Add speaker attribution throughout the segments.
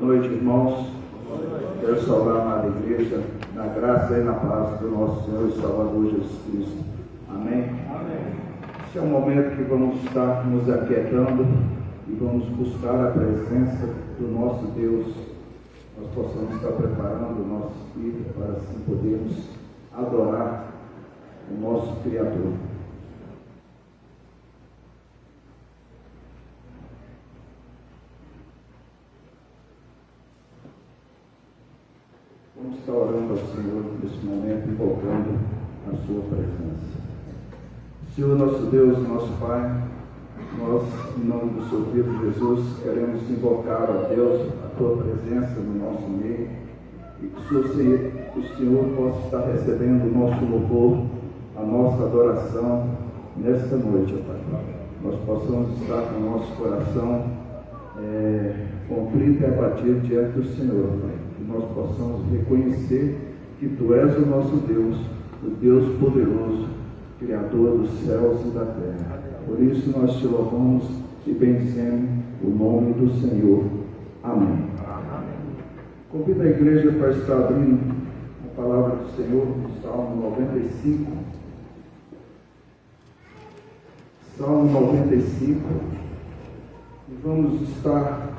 Speaker 1: Boa noite, irmãos. Quero saudar a amada igreja, na graça e na paz do nosso Senhor e Salvador Jesus Cristo. Amém? Amém. Esse é um momento que vamos estar nos aquietando e vamos buscar a presença do nosso Deus. Nós possamos estar preparando o nosso espírito para assim podermos adorar o nosso Criador. Vamos estar orando ao Senhor nesse momento, invocando a sua presença. Senhor, nosso Deus, nosso Pai, nós, em nome do Seu Filho Jesus, queremos invocar, ó Deus, a Tua presença no nosso meio, e que o Senhor possa estar recebendo o nosso louvor, a nossa adoração nesta noite, ó Pai. Nós possamos estar com o nosso coração contrito e abatido diante do Senhor, Pai. Que nós possamos reconhecer que Tu és o nosso Deus, o Deus poderoso, Criador dos céus e da terra. Por isso nós Te louvamos e bendizemos o nome do Senhor. Amém. Convido a igreja para estar abrindo a palavra do Senhor no Salmo 95. Salmo 95. E vamos estar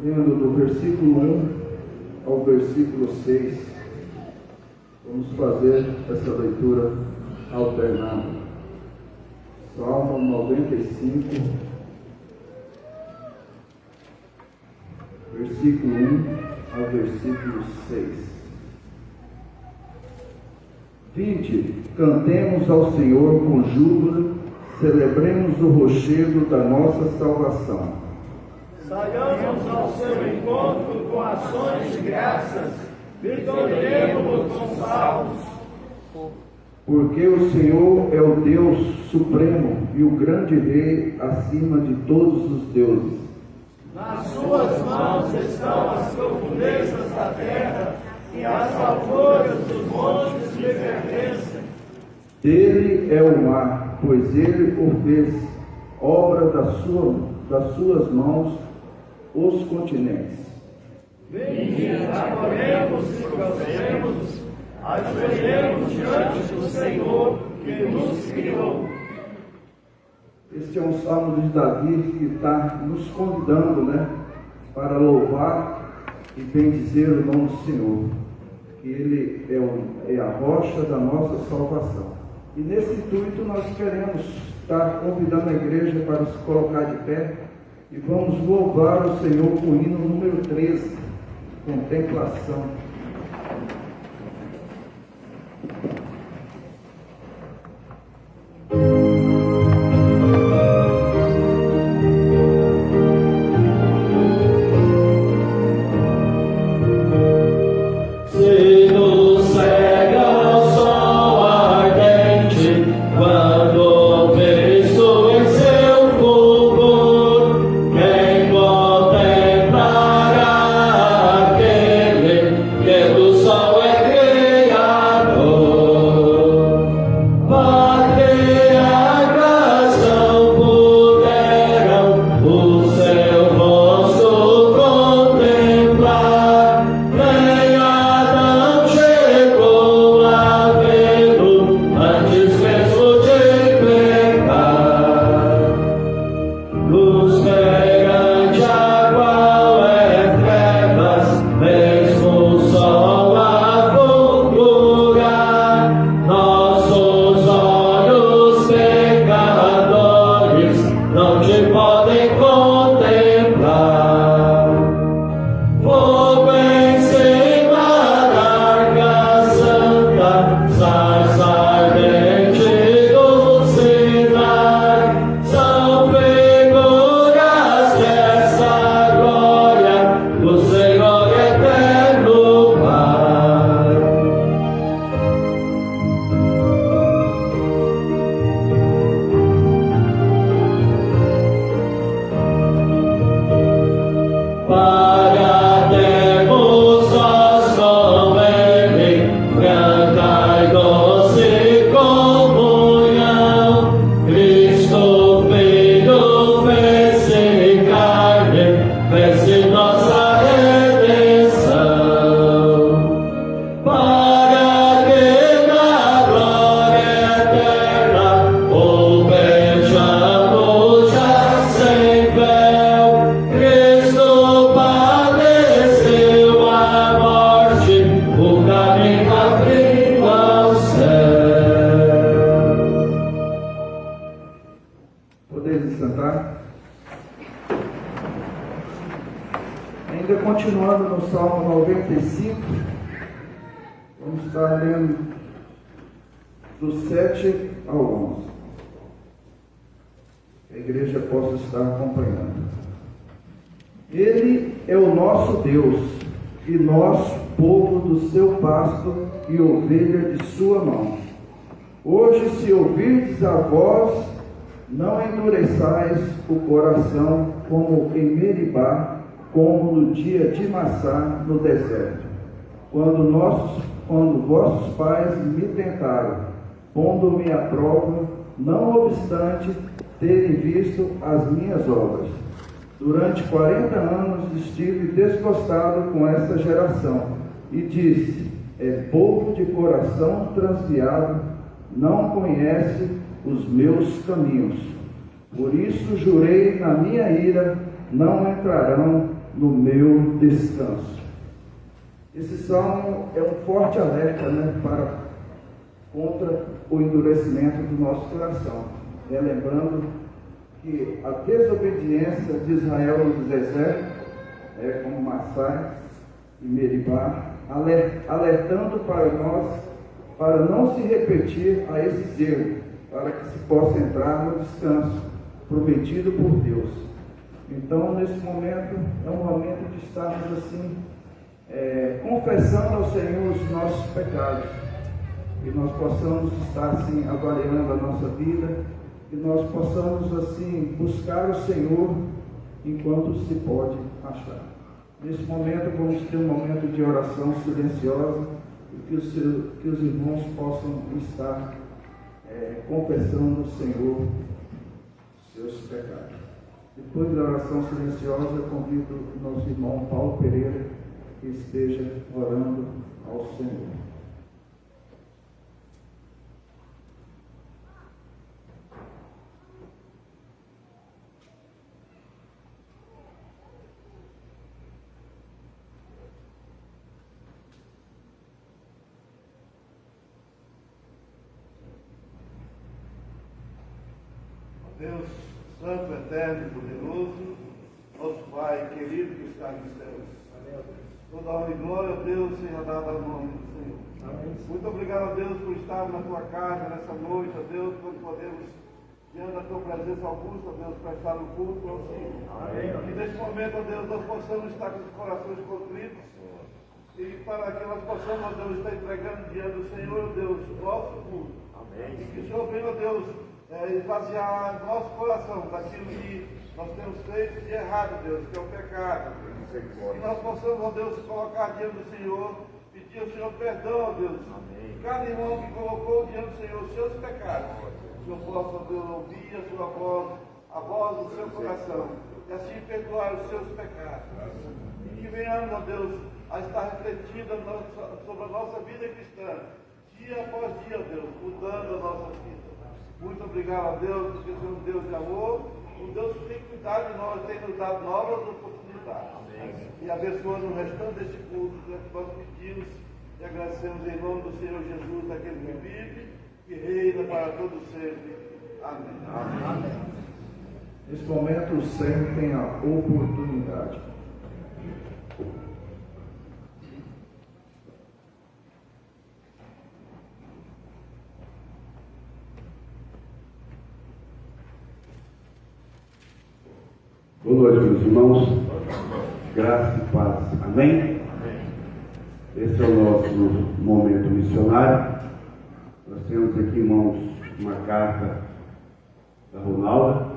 Speaker 1: lendo do versículo 1 ao versículo 6. Vamos fazer essa leitura alternada. Salmo 95, versículo 1 ao versículo 6. Vinde, cantemos ao Senhor com júbilo, celebremos o rochedo da nossa salvação.
Speaker 2: Saiamos ao seu encontro com ações de graças, vitoriemos com salmos.
Speaker 1: Porque o Senhor é o Deus supremo e o grande Rei acima de todos os deuses.
Speaker 2: Nas suas mãos estão as profundezas da terra e as alturas dos montes lhe pertencem.
Speaker 1: Dele é o mar, pois ele o fez, obra das suas mãos, os continentes.
Speaker 2: Vinde, adoremos e prosemos, ajoelhemos diante do Senhor que nos criou.
Speaker 1: Este é um salmo de Davi que está nos convidando, para louvar e bendizer o nome do Senhor, que Ele é a rocha da nossa salvação. E nesse intuito nós queremos estar convidando a igreja para se colocar de pé e vamos louvar o Senhor com o hino número 13, Contemplação.
Speaker 2: Blessed
Speaker 1: Ainda continuando no Salmo 95, vamos estar lendo do 7 ao 11. Que a igreja possa estar acompanhando. Ele é o nosso Deus, e nós, povo do seu pasto e ovelha de sua mão. Hoje, se ouvirdes a voz, não endureçais o coração como em Meribá, como no dia de Massá no deserto, quando vossos pais me tentaram, pondo-me à prova, não obstante terem visto as minhas obras. Durante 40 anos estive desgostado com esta geração, e disse: é povo de coração transviado, não conhece os meus caminhos. Por isso jurei na minha ira, não entrarão no meu descanso. Esse salmo é um forte alerta, contra o endurecimento do nosso coração, lembrando que a desobediência de Israel no deserto, como Massá e Meribá, alertando para nós, para não se repetir a esses erros, para que se possa entrar no descanso prometido por Deus. Então, nesse momento, é um momento de estarmos assim, confessando ao Senhor os nossos pecados, que nós possamos estar assim, avaliando a nossa vida, que nós possamos assim, buscar o Senhor enquanto se pode achar. Nesse momento, vamos ter um momento de oração silenciosa, e que os irmãos possam estar confessando ao Senhor os seus pecados. Depois da oração silenciosa, eu convido o nosso irmão Paulo Pereira que esteja orando ao Senhor.
Speaker 3: Deus Santo, Eterno e Poderoso, nosso Pai querido que está nos céus. Toda honra e glória a Deus seja dada ao nome do Senhor. Amém. Muito obrigado a Deus por estar na tua casa nessa noite, a Deus, quando podemos, diante da tua presença augusta, Deus, prestar o culto ao Senhor. Amém. E neste momento, ó Deus, nós possamos estar com os corações contritos e para que nós possamos, ó Deus, estar entregando diante do Senhor, ó Deus, o nosso culto. Amém. E que o Senhor venha, ó Deus, esvaziar nosso coração daquilo que nós temos feito de errado, Deus, que é o pecado. Que nós possamos, ó Deus, colocar diante do Senhor, pedir ao Senhor perdão, ó Deus. Amém. Cada irmão que colocou diante do Senhor os seus pecados, o Senhor possa, ó Deus, ouvir a sua voz, a voz do seu coração, e assim perdoar os seus pecados. E que venhamos, ó Deus, a estar refletindo sobre a nossa vida cristã, dia após dia, ó Deus, mudando a nossa vida. Muito obrigado a Deus, porque Deus é um Deus de amor, um Deus que tem cuidado de nós, tem nos dado novas oportunidades. Amém. E abençoando o restante deste culto, que nós pedimos e agradecemos em nome do Senhor Jesus, daquele que vive e reina para todos sempre. Amém.
Speaker 1: Amém. Nesse momento, o Senhor tem a oportunidade.
Speaker 4: Boa noite, meus irmãos. Graça e paz. Amém? Esse é o nosso momento missionário. Nós temos aqui, irmãos, uma carta da Ronalda.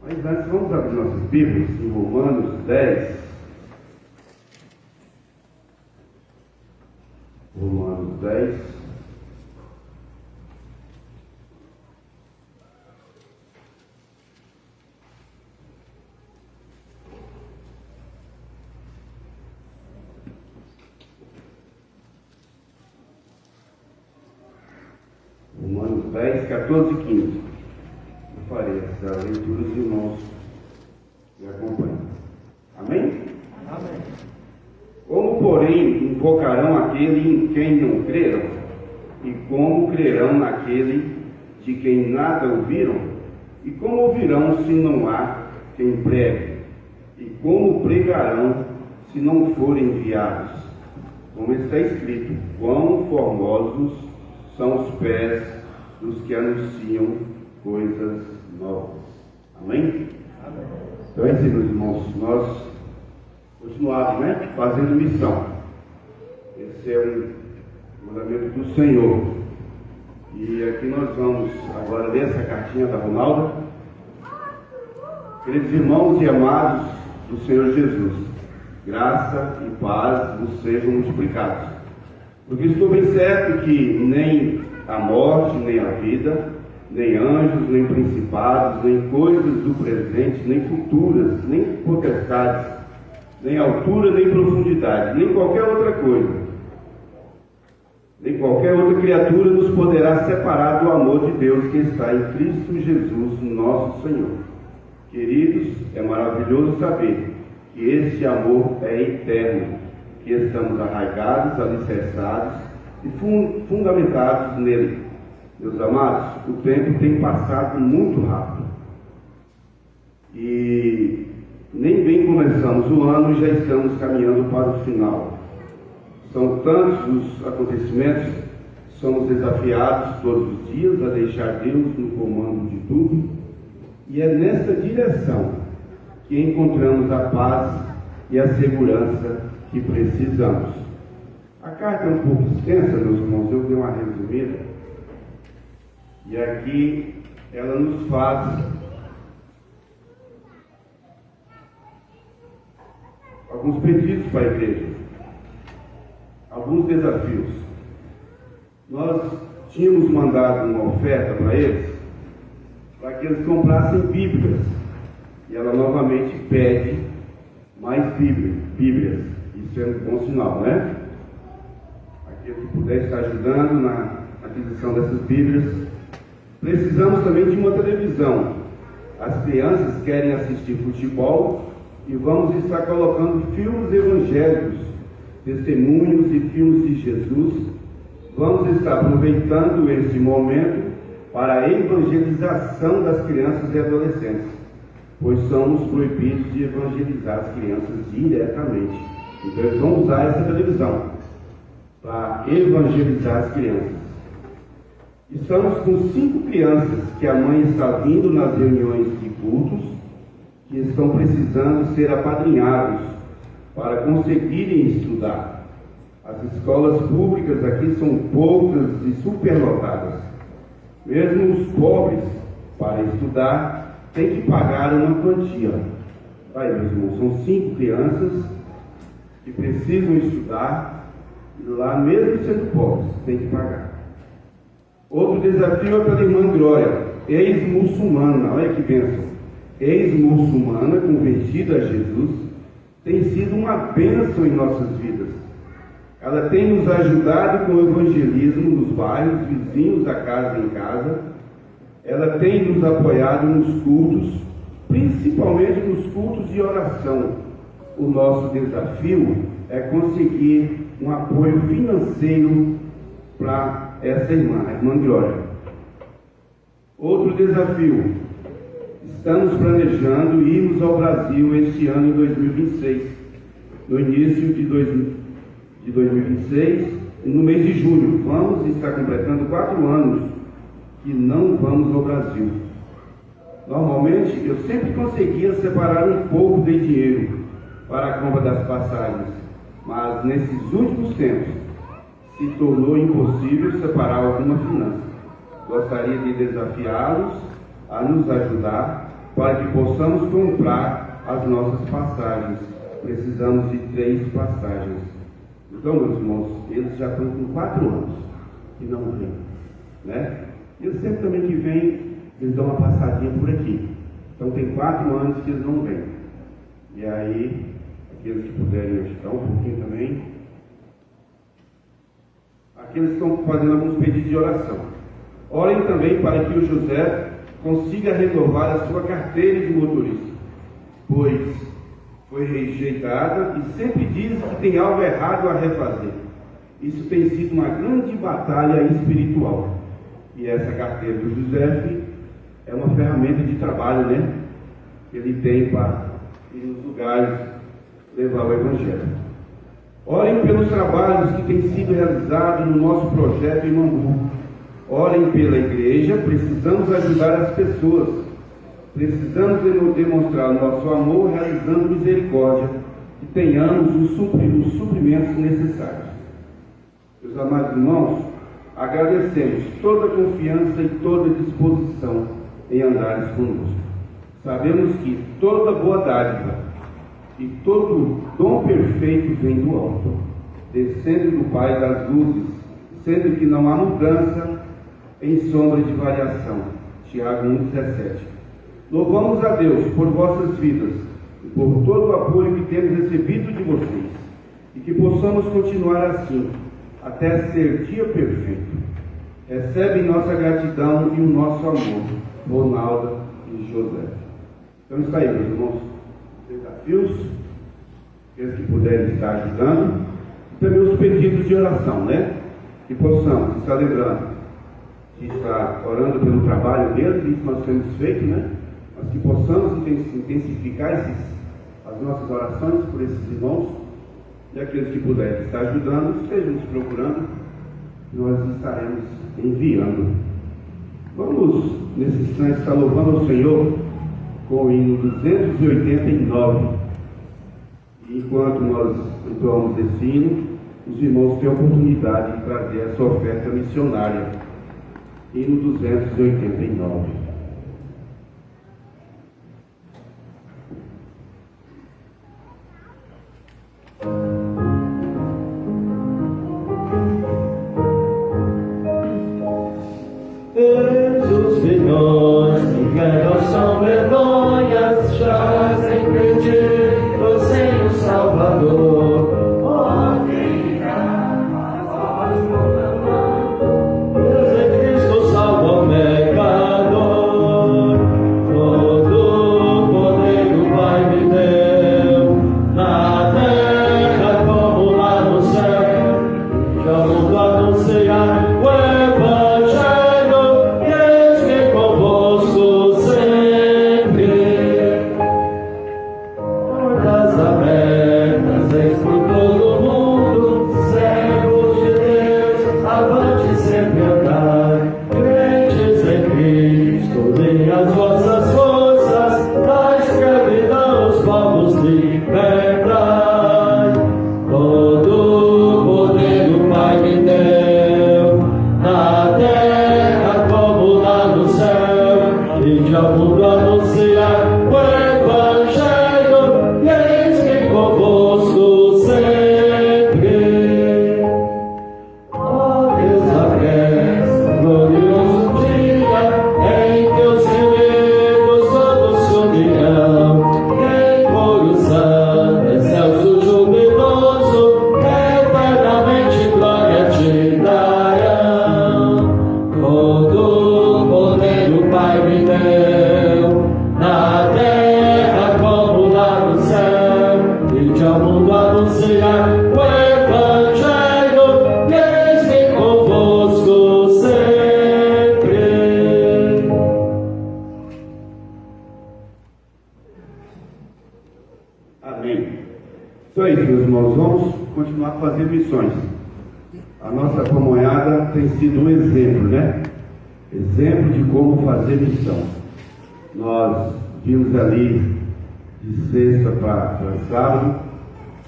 Speaker 4: Mas antes, vamos abrir nossas Bíblias em Romanos 10. Romanos 10. Romanos 10, 14 e 15. Eu farei essa leitura, os irmãos me acompanham. Amém?
Speaker 1: Amém.
Speaker 4: Como, porém, invocarão aquele em quem não creram? E como crerão naquele de quem nada ouviram? E como ouvirão se não há quem pregue? E como pregarão se não forem enviados? Como está escrito, quão formosos são os pés dos que anunciam coisas novas. Amém? Amém. Então é assim, meus irmãos, nós continuamos, fazendo missão. Esse é um mandamento do Senhor. E aqui nós vamos agora ler essa cartinha da Ronalda. Queridos irmãos e amados do Senhor Jesus, graça e paz vos sejam multiplicados. Porque estou bem certo que nem a morte, nem a vida, nem anjos, nem principados, nem coisas do presente, nem futuras, nem potestades, nem altura, nem profundidade, nem qualquer outra coisa, nem qualquer outra criatura nos poderá separar do amor de Deus que está em Cristo Jesus, nosso Senhor. Queridos, é maravilhoso saber que este amor é eterno, que estamos arraigados, alicerçados e fundamentados nele. Meus amados, o tempo tem passado muito rápido. E nem bem começamos o ano e já estamos caminhando para o final. São tantos os acontecimentos, somos desafiados todos os dias a deixar Deus no comando de tudo, e é nessa direção que encontramos a paz e a segurança que precisamos. A carta é um pouco extensa, meus irmãos, eu dei uma resumida, e aqui ela nos faz alguns pedidos para a igreja, alguns desafios. Nós tínhamos mandado uma oferta para eles, para que eles comprassem Bíblias, e ela novamente pede mais Bíblias. Isso é um bom sinal, né? Aquele que puder estar ajudando na aquisição dessas Bíblias. Precisamos também de uma televisão. As crianças querem assistir futebol e vamos estar colocando filmes evangélicos, testemunhos e filmes de Jesus. Vamos estar aproveitando esse momento para a evangelização das crianças e adolescentes, pois somos proibidos de evangelizar as crianças diretamente. Então eles vão usar essa televisão para evangelizar as crianças. Estamos com 5 crianças que a mãe está vindo nas reuniões de cultos, que estão precisando ser apadrinhados para conseguirem estudar. As escolas públicas aqui são poucas e superlotadas. Mesmo os pobres, para estudar, têm que pagar uma quantia. Aí, meus irmãos, são 5 crianças que precisam estudar, e lá, mesmo sendo pobres, têm que pagar. Outro desafio é pela irmã Glória, ex-muçulmana, olha que bênção. Ex-muçulmana, convertida a Jesus, tem sido uma bênção em nossas vidas. Ela tem nos ajudado com o evangelismo nos bairros, vizinhos da casa em casa. Ela tem nos apoiado nos cultos, principalmente nos cultos de oração. O nosso desafio é conseguir um apoio financeiro para essa irmã, a irmã Glória. Outro desafio: estamos planejando irmos ao Brasil este ano em 2026, no início de 2026, no mês de julho. Vamos estar completando 4 anos que não vamos ao Brasil. Normalmente eu sempre conseguia separar um pouco de dinheiro para a compra das passagens, mas nesses últimos tempos se tornou impossível separar alguma finança. Gostaria de desafiá-los a nos ajudar para que possamos comprar as nossas passagens. Precisamos de 3 passagens. Então, meus irmãos, eles já estão com 4 anos que não vêm, né? E sempre também que vêm, eles dão uma passadinha por aqui. Então tem 4 anos que eles não vêm. E aí, aqueles que puderem ajudar um pouquinho também. Aqueles que estão fazendo alguns pedidos de oração. Orem também para que o José consiga renovar a sua carteira de motorista, pois foi rejeitada e sempre diz que tem algo errado a refazer. Isso tem sido uma grande batalha espiritual. E essa carteira do José é uma ferramenta de trabalho, né? Ele tem para e nos lugares levar o Evangelho. Orem pelos trabalhos que têm sido realizados no nosso projeto em Mambu. Orem pela igreja, precisamos ajudar as pessoas. Precisamos demonstrar nosso amor realizando misericórdia e tenhamos os suprimentos necessários. Meus amados irmãos, agradecemos toda a confiança e toda a disposição em andares conosco. Sabemos que toda boa dádiva e todo dom perfeito vem do alto, descendo do Pai das luzes, sendo que não há mudança em sombra de variação. Tiago 1,17. Louvamos a Deus por vossas vidas e por todo o apoio que temos recebido de vocês, e que possamos continuar assim, até ser dia perfeito. Recebem nossa gratidão e o nosso amor, Ronaldo e José. Então está aí, meus irmãos, desafios, aqueles que puderem estar ajudando, e também os pedidos de oração, né? Que possamos estar lembrando de estar orando pelo trabalho deles, isso nós temos feito, né? Mas que possamos intensificar as nossas orações por esses irmãos, e aqueles que puderem estar ajudando, estejam nos procurando, nós estaremos enviando. Vamos, nesse instante, estar louvando ao Senhor com o hino 289. E enquanto nós entoamos esse hino, os irmãos têm a oportunidade de trazer essa oferta missionária. Hino 289.
Speaker 2: Os milhões que ganham são vergonhas, jazem perdidos sem o Salvador. Oh, quem irá a voz proclamando, Deus é Cristo salva o pecador. Todo o poder do Pai me deu, na terra como lá no céu, já mundo anunciar o Evangelho.
Speaker 4: Tem sido um exemplo, né? Exemplo de como fazer missão. Nós vimos ali de sexta para sábado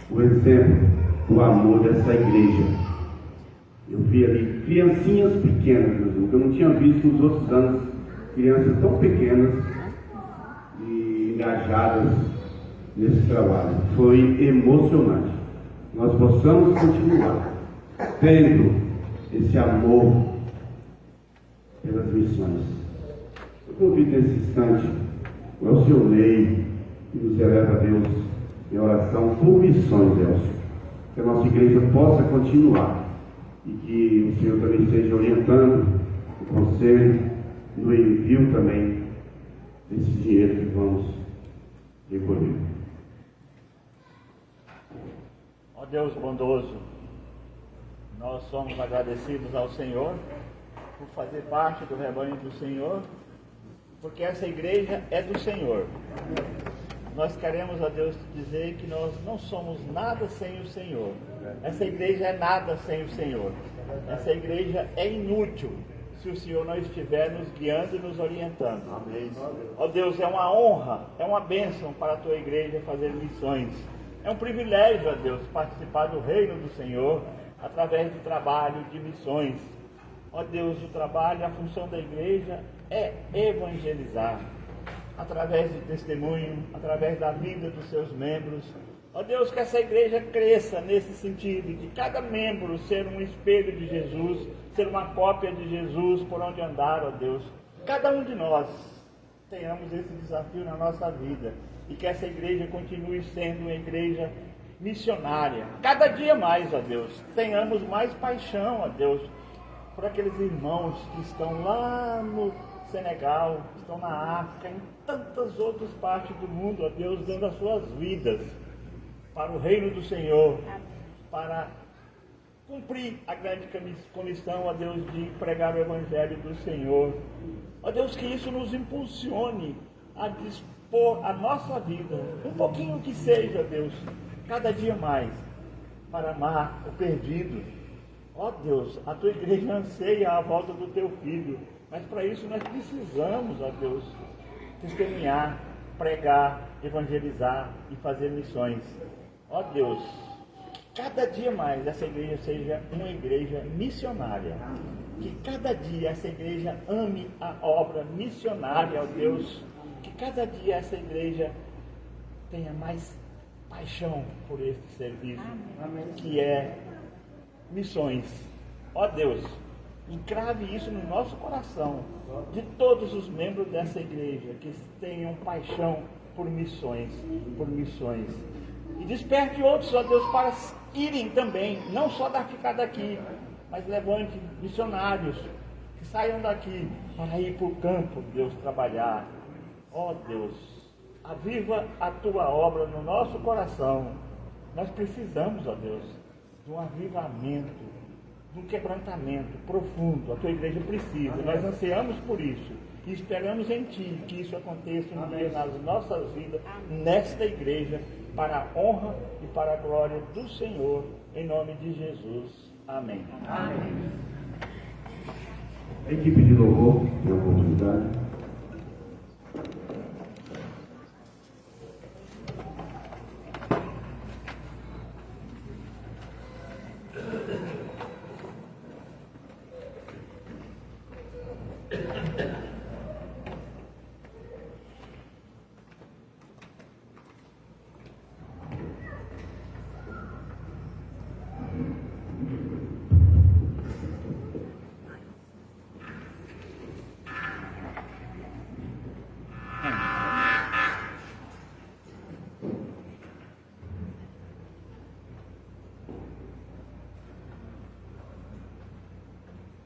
Speaker 4: o exemplo do amor dessa igreja. Eu vi ali criancinhas pequenas, que eu não tinha visto nos outros anos, crianças tão pequenas e engajadas nesse trabalho. Foi emocionante. Nós possamos continuar tendo esse amor pelas missões. Eu convido nesse instante o Elcionei, que nos eleva a Deus em oração por missões, Elcio. Que a nossa igreja possa continuar e que o Senhor também esteja orientando o conselho no envio também desse dinheiro que vamos recolher.
Speaker 5: Ó Deus bondoso, nós somos agradecidos ao Senhor por fazer parte do rebanho do Senhor, porque essa igreja é do Senhor. nós queremos, ó Deus, te dizer que nós não somos nada sem o Senhor. Essa igreja é nada sem o Senhor. Essa igreja é inútil se o Senhor não estiver nos guiando e nos orientando. Amém. Ó Deus, é uma honra, é uma bênção para a tua igreja fazer missões. É um privilégio, ó Deus, participar do reino do Senhor através do trabalho de missões. Ó Deus, o trabalho, a função da igreja é evangelizar, através de testemunho, através da vida dos seus membros. Ó Deus, que essa igreja cresça nesse sentido, de cada membro ser um espelho de Jesus, ser uma cópia de Jesus por onde andar, ó Deus. Cada um de nós tenhamos esse desafio na nossa vida e que essa igreja continue sendo uma igreja missionária. Cada dia mais, ó Deus, tenhamos mais paixão, ó Deus, por aqueles irmãos que estão lá no Senegal, estão na África, em tantas outras partes do mundo, ó Deus, dando as suas vidas para o reino do Senhor, para cumprir a grande comissão, ó Deus, de pregar o Evangelho do Senhor. Ó Deus, que isso nos impulsione a dispor a nossa vida, um pouquinho que seja, Deus, cada dia mais, para amar o perdido. Ó Deus, a tua igreja anseia a volta do teu filho, mas para isso nós precisamos, ó Deus, testemunhar, pregar, evangelizar e fazer missões. Ó Deus, cada dia mais essa igreja seja uma igreja missionária. Que cada dia essa igreja ame a obra missionária, ó Deus. Que cada dia essa igreja tenha mais paixão por esse serviço, que é missões. Ó Deus, encrave isso no nosso coração, de todos os membros dessa igreja, que tenham paixão por missões, E desperte outros, ó Deus, para irem também, não só ficar daqui, mas levante missionários que saiam daqui para ir para o campo, Deus, trabalhar. Ó Deus, aviva a tua obra no nosso coração. Nós precisamos, ó Deus, de um avivamento, de um quebrantamento profundo. A tua igreja precisa, nós ansiamos por isso e esperamos em ti que isso aconteça um dia nas nossas vidas, nesta igreja, para a honra e para a glória do Senhor, em nome de Jesus. Amém.
Speaker 4: Amém. A equipe de louvor tem a oportunidade.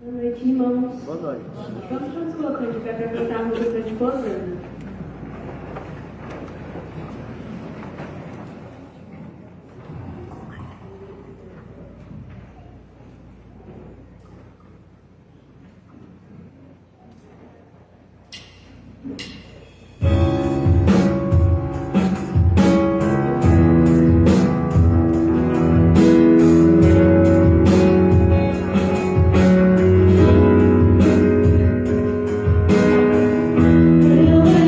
Speaker 6: Boa noite, irmãos.
Speaker 5: Boa noite.
Speaker 6: Vamos nos colocando de pé para cantar a música de Posando.
Speaker 2: Eu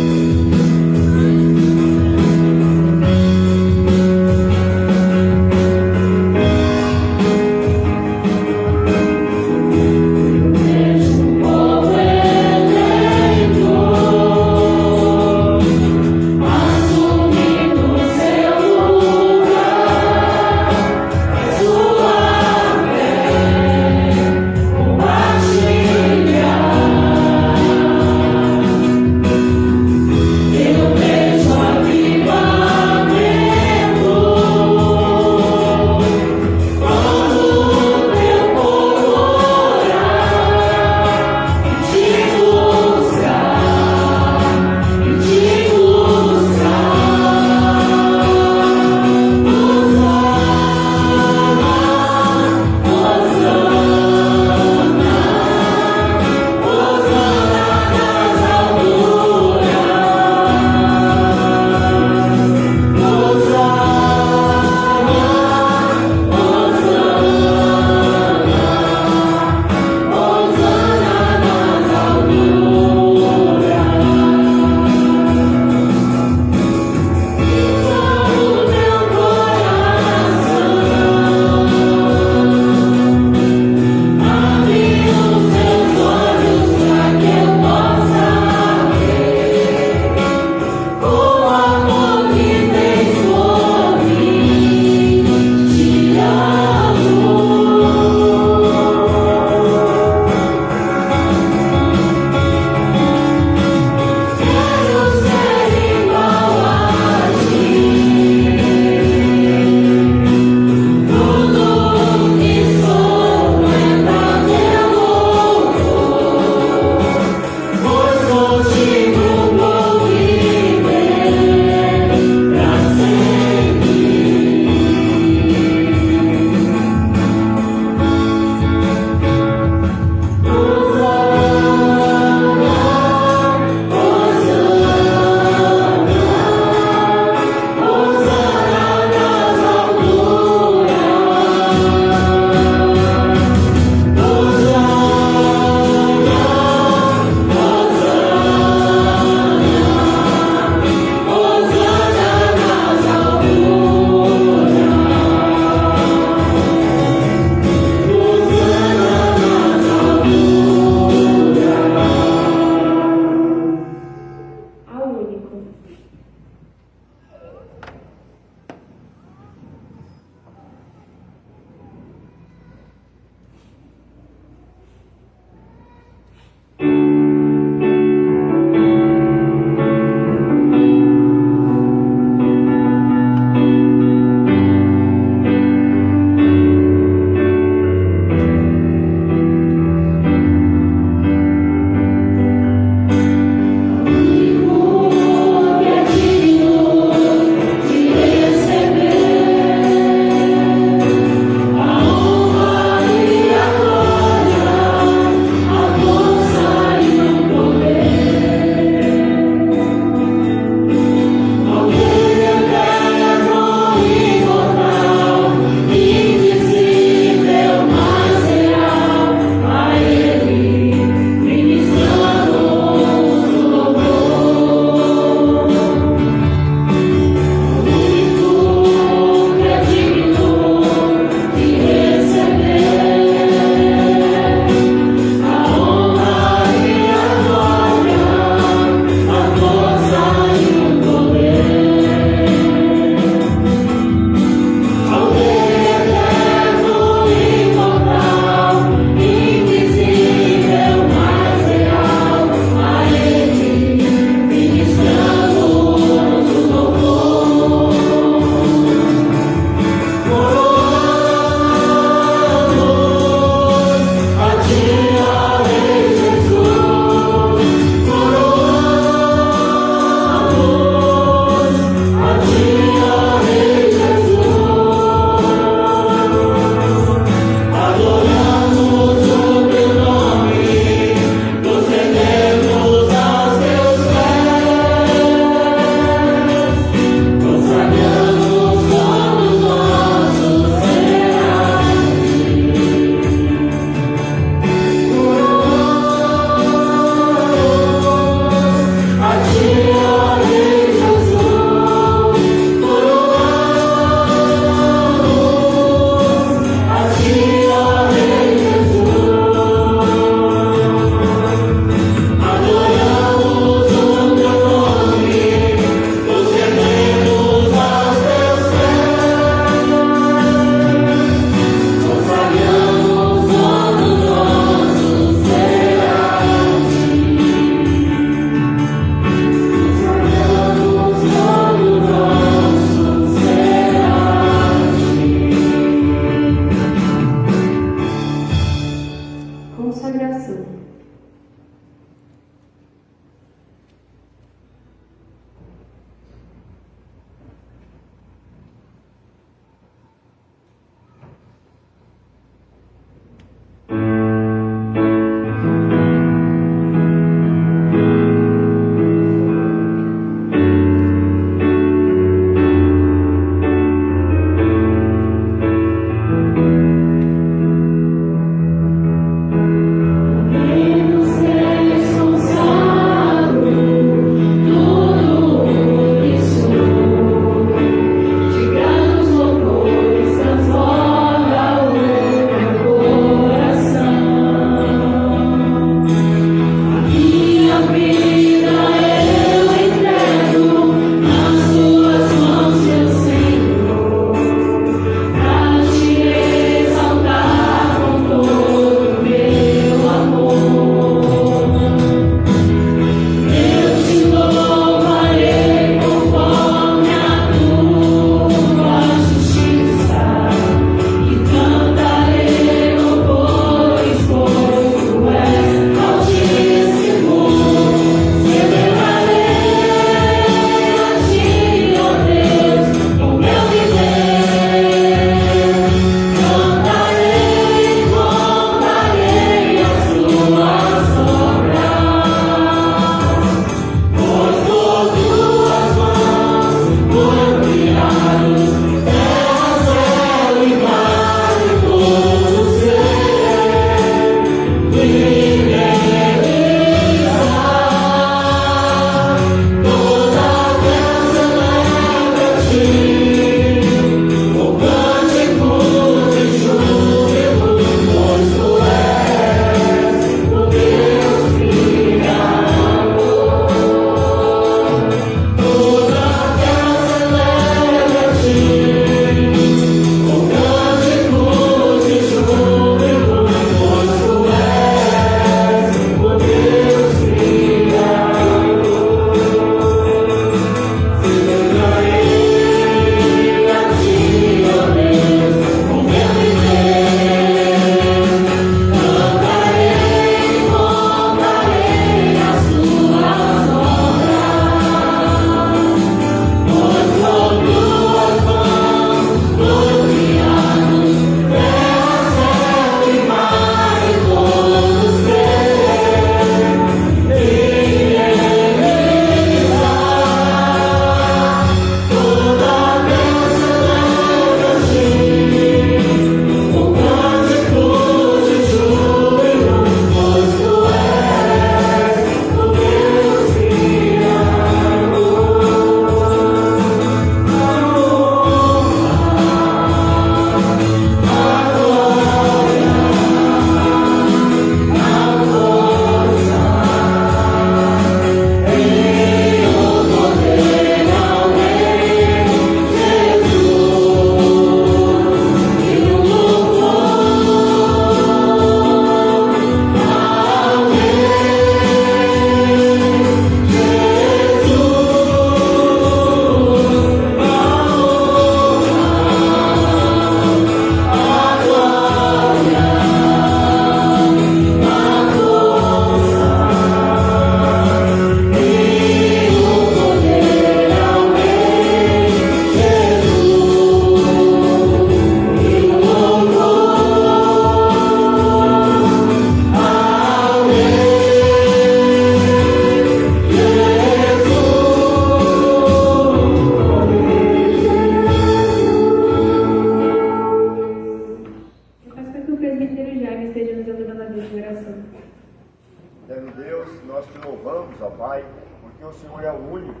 Speaker 7: Eterno Deus, nós te louvamos, ó Pai, porque o Senhor é o único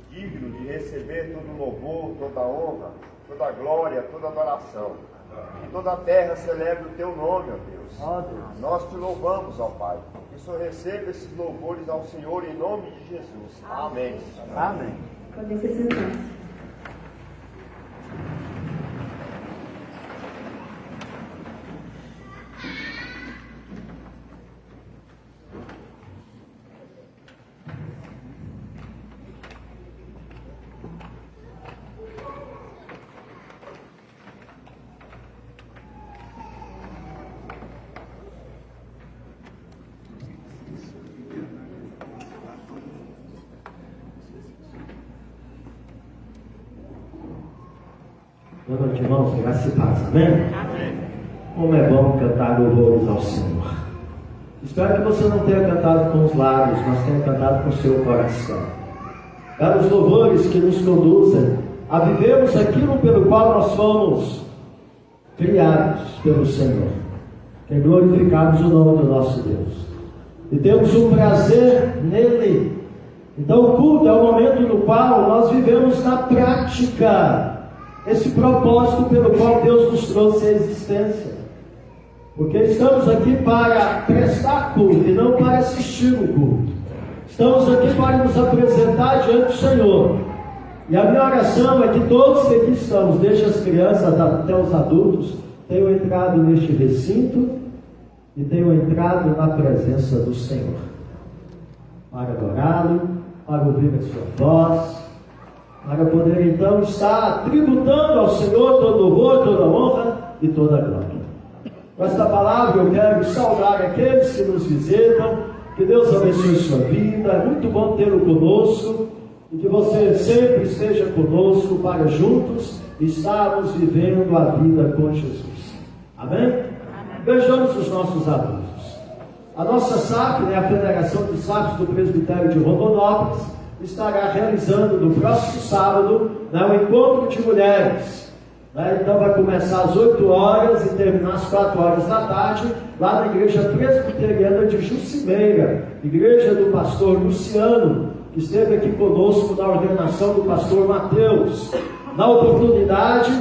Speaker 7: digno de receber todo louvor, toda honra, toda glória, toda adoração. Que toda a terra celebre o teu nome, ó Deus. Nós te louvamos, ó Pai. Que o Senhor receba esses louvores ao Senhor em nome de Jesus. Amém.
Speaker 5: Amém.
Speaker 6: Podem se sentar.
Speaker 8: Boa noite, irmãos, graça e paz, amém? Como é bom cantar louvores ao Senhor. Espero que você não tenha cantado com os lábios, mas tenha cantado com o seu coração. Os louvores que nos conduzem a vivermos aquilo pelo qual nós fomos criados pelo Senhor, que glorificarmos o nome do nosso Deus e temos um prazer nele. Então o culto é o momento no qual nós vivemos na prática esse propósito pelo qual Deus nos trouxe à existência. Porque estamos aqui para prestar culto e não para assistir o culto. Estamos aqui para nos apresentar diante do Senhor. E a minha oração é que todos que aqui estamos, desde as crianças até os adultos, tenham entrado neste recinto e tenham entrado na presença do Senhor, para adorá-lo, para ouvir a sua voz, para poder então estar tributando ao Senhor todo louvor, toda honra e toda glória. Com esta palavra eu quero saudar aqueles que nos visitam, que Deus abençoe sua vida, é muito bom tê-lo conosco, e que você sempre esteja conosco para juntos estarmos vivendo a vida com Jesus. Amém? Vejamos os nossos adultos. A nossa SAP, a Federação de SAPs do Presbitério de Rondonópolis, estará realizando no próximo sábado um encontro de mulheres. Então vai começar às 8 horas e terminar às 4 horas da tarde, lá na Igreja Presbiteriana de Jucimeira, igreja do pastor Luciano, que esteve aqui conosco na ordenação do pastor Mateus. Na oportunidade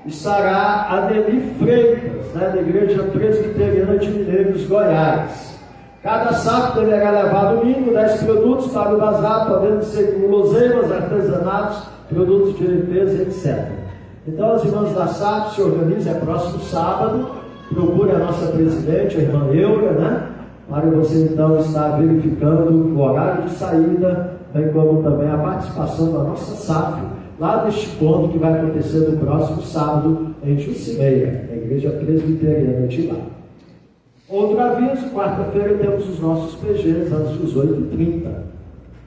Speaker 8: estará a Nelly Freitas, da Igreja Presbiteriana de Mineiros, Goiás. Cada saco deverá levar no mínimo 10 produtos para o bazar, podendo ser guloseimas, artesanatos, produtos de limpeza, etc. Então as irmãs da SAP se organizam, é próximo sábado, procure a nossa presidente, a irmã Eura, para você então estar verificando o horário de saída, bem como também a participação da nossa SAP, lá neste ponto que vai acontecer no próximo sábado, em Jucimeira, na Igreja Presbiteriana de lá. Outro aviso, quarta-feira temos os nossos PGs às 18h30,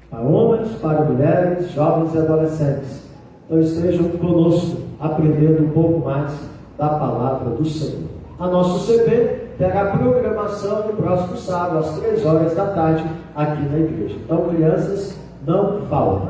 Speaker 8: para homens, para mulheres, jovens e adolescentes. Então estejam conosco, aprendendo um pouco mais da palavra do Senhor. A nosso CP terá programação no próximo sábado, às 3 horas da tarde, aqui na igreja. Então, crianças, não faltam.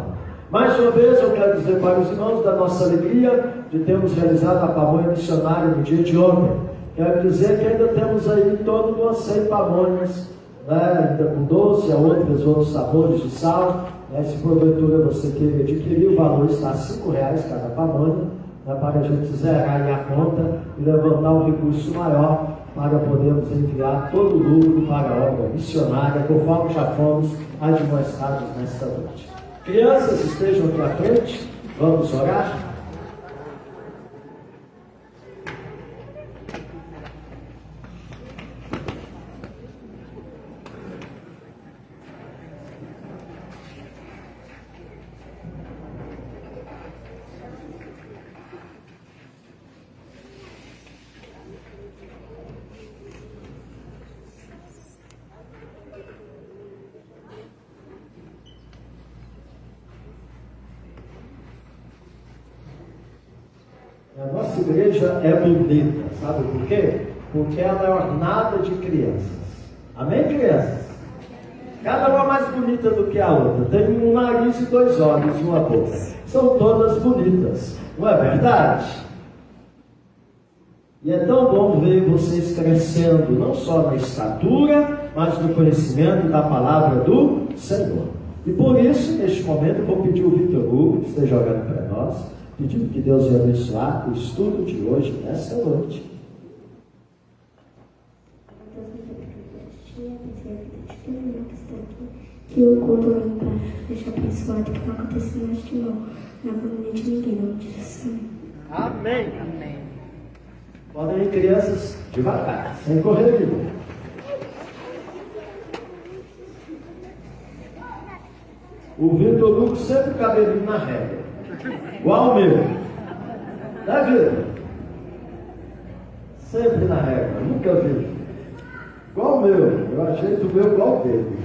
Speaker 8: Mais uma vez, eu quero dizer para os irmãos da nossa alegria de termos realizado a pamonha missionária no dia de ontem. Quero dizer que ainda temos aí em torno de umas 100 pamonhas, ainda com doce, outros sabores de sal. Se porventura você querer adquirir, o valor está a R$5 cada pamonha, para a gente zerar aí a conta e levantar um recurso maior para podermos enviar todo o lucro para a obra missionária, conforme já fomos admoestados nesta noite. Crianças, estejam aqui à frente, vamos orar. A nossa igreja é bonita, sabe por quê? Porque ela é ornada de crianças. Amém, crianças? Cada uma mais bonita do que a outra. Tem um nariz e 2 olhos e uma boca. São todas bonitas, não é verdade? E é tão bom ver vocês crescendo, não só na estatura, mas no conhecimento da palavra do Senhor. E por isso, neste momento, eu vou pedir o Vitor Hugo, que esteja orando para nós, pedindo que Deus venha abençoar o estudo de hoje, nesta noite.
Speaker 6: Que o culto venha para deixar abençoado, que não aconteça mais de novo, na família de ninguém, não diz
Speaker 8: Amém. Amém. Podem ir, crianças, devagar, sem correr perigo. O Vitor Hugo sempre cabelinho na régua, igual o meu, né, Vitor? Sempre na régua, nunca vi. Igual o meu, eu ajeito o meu igual o dele.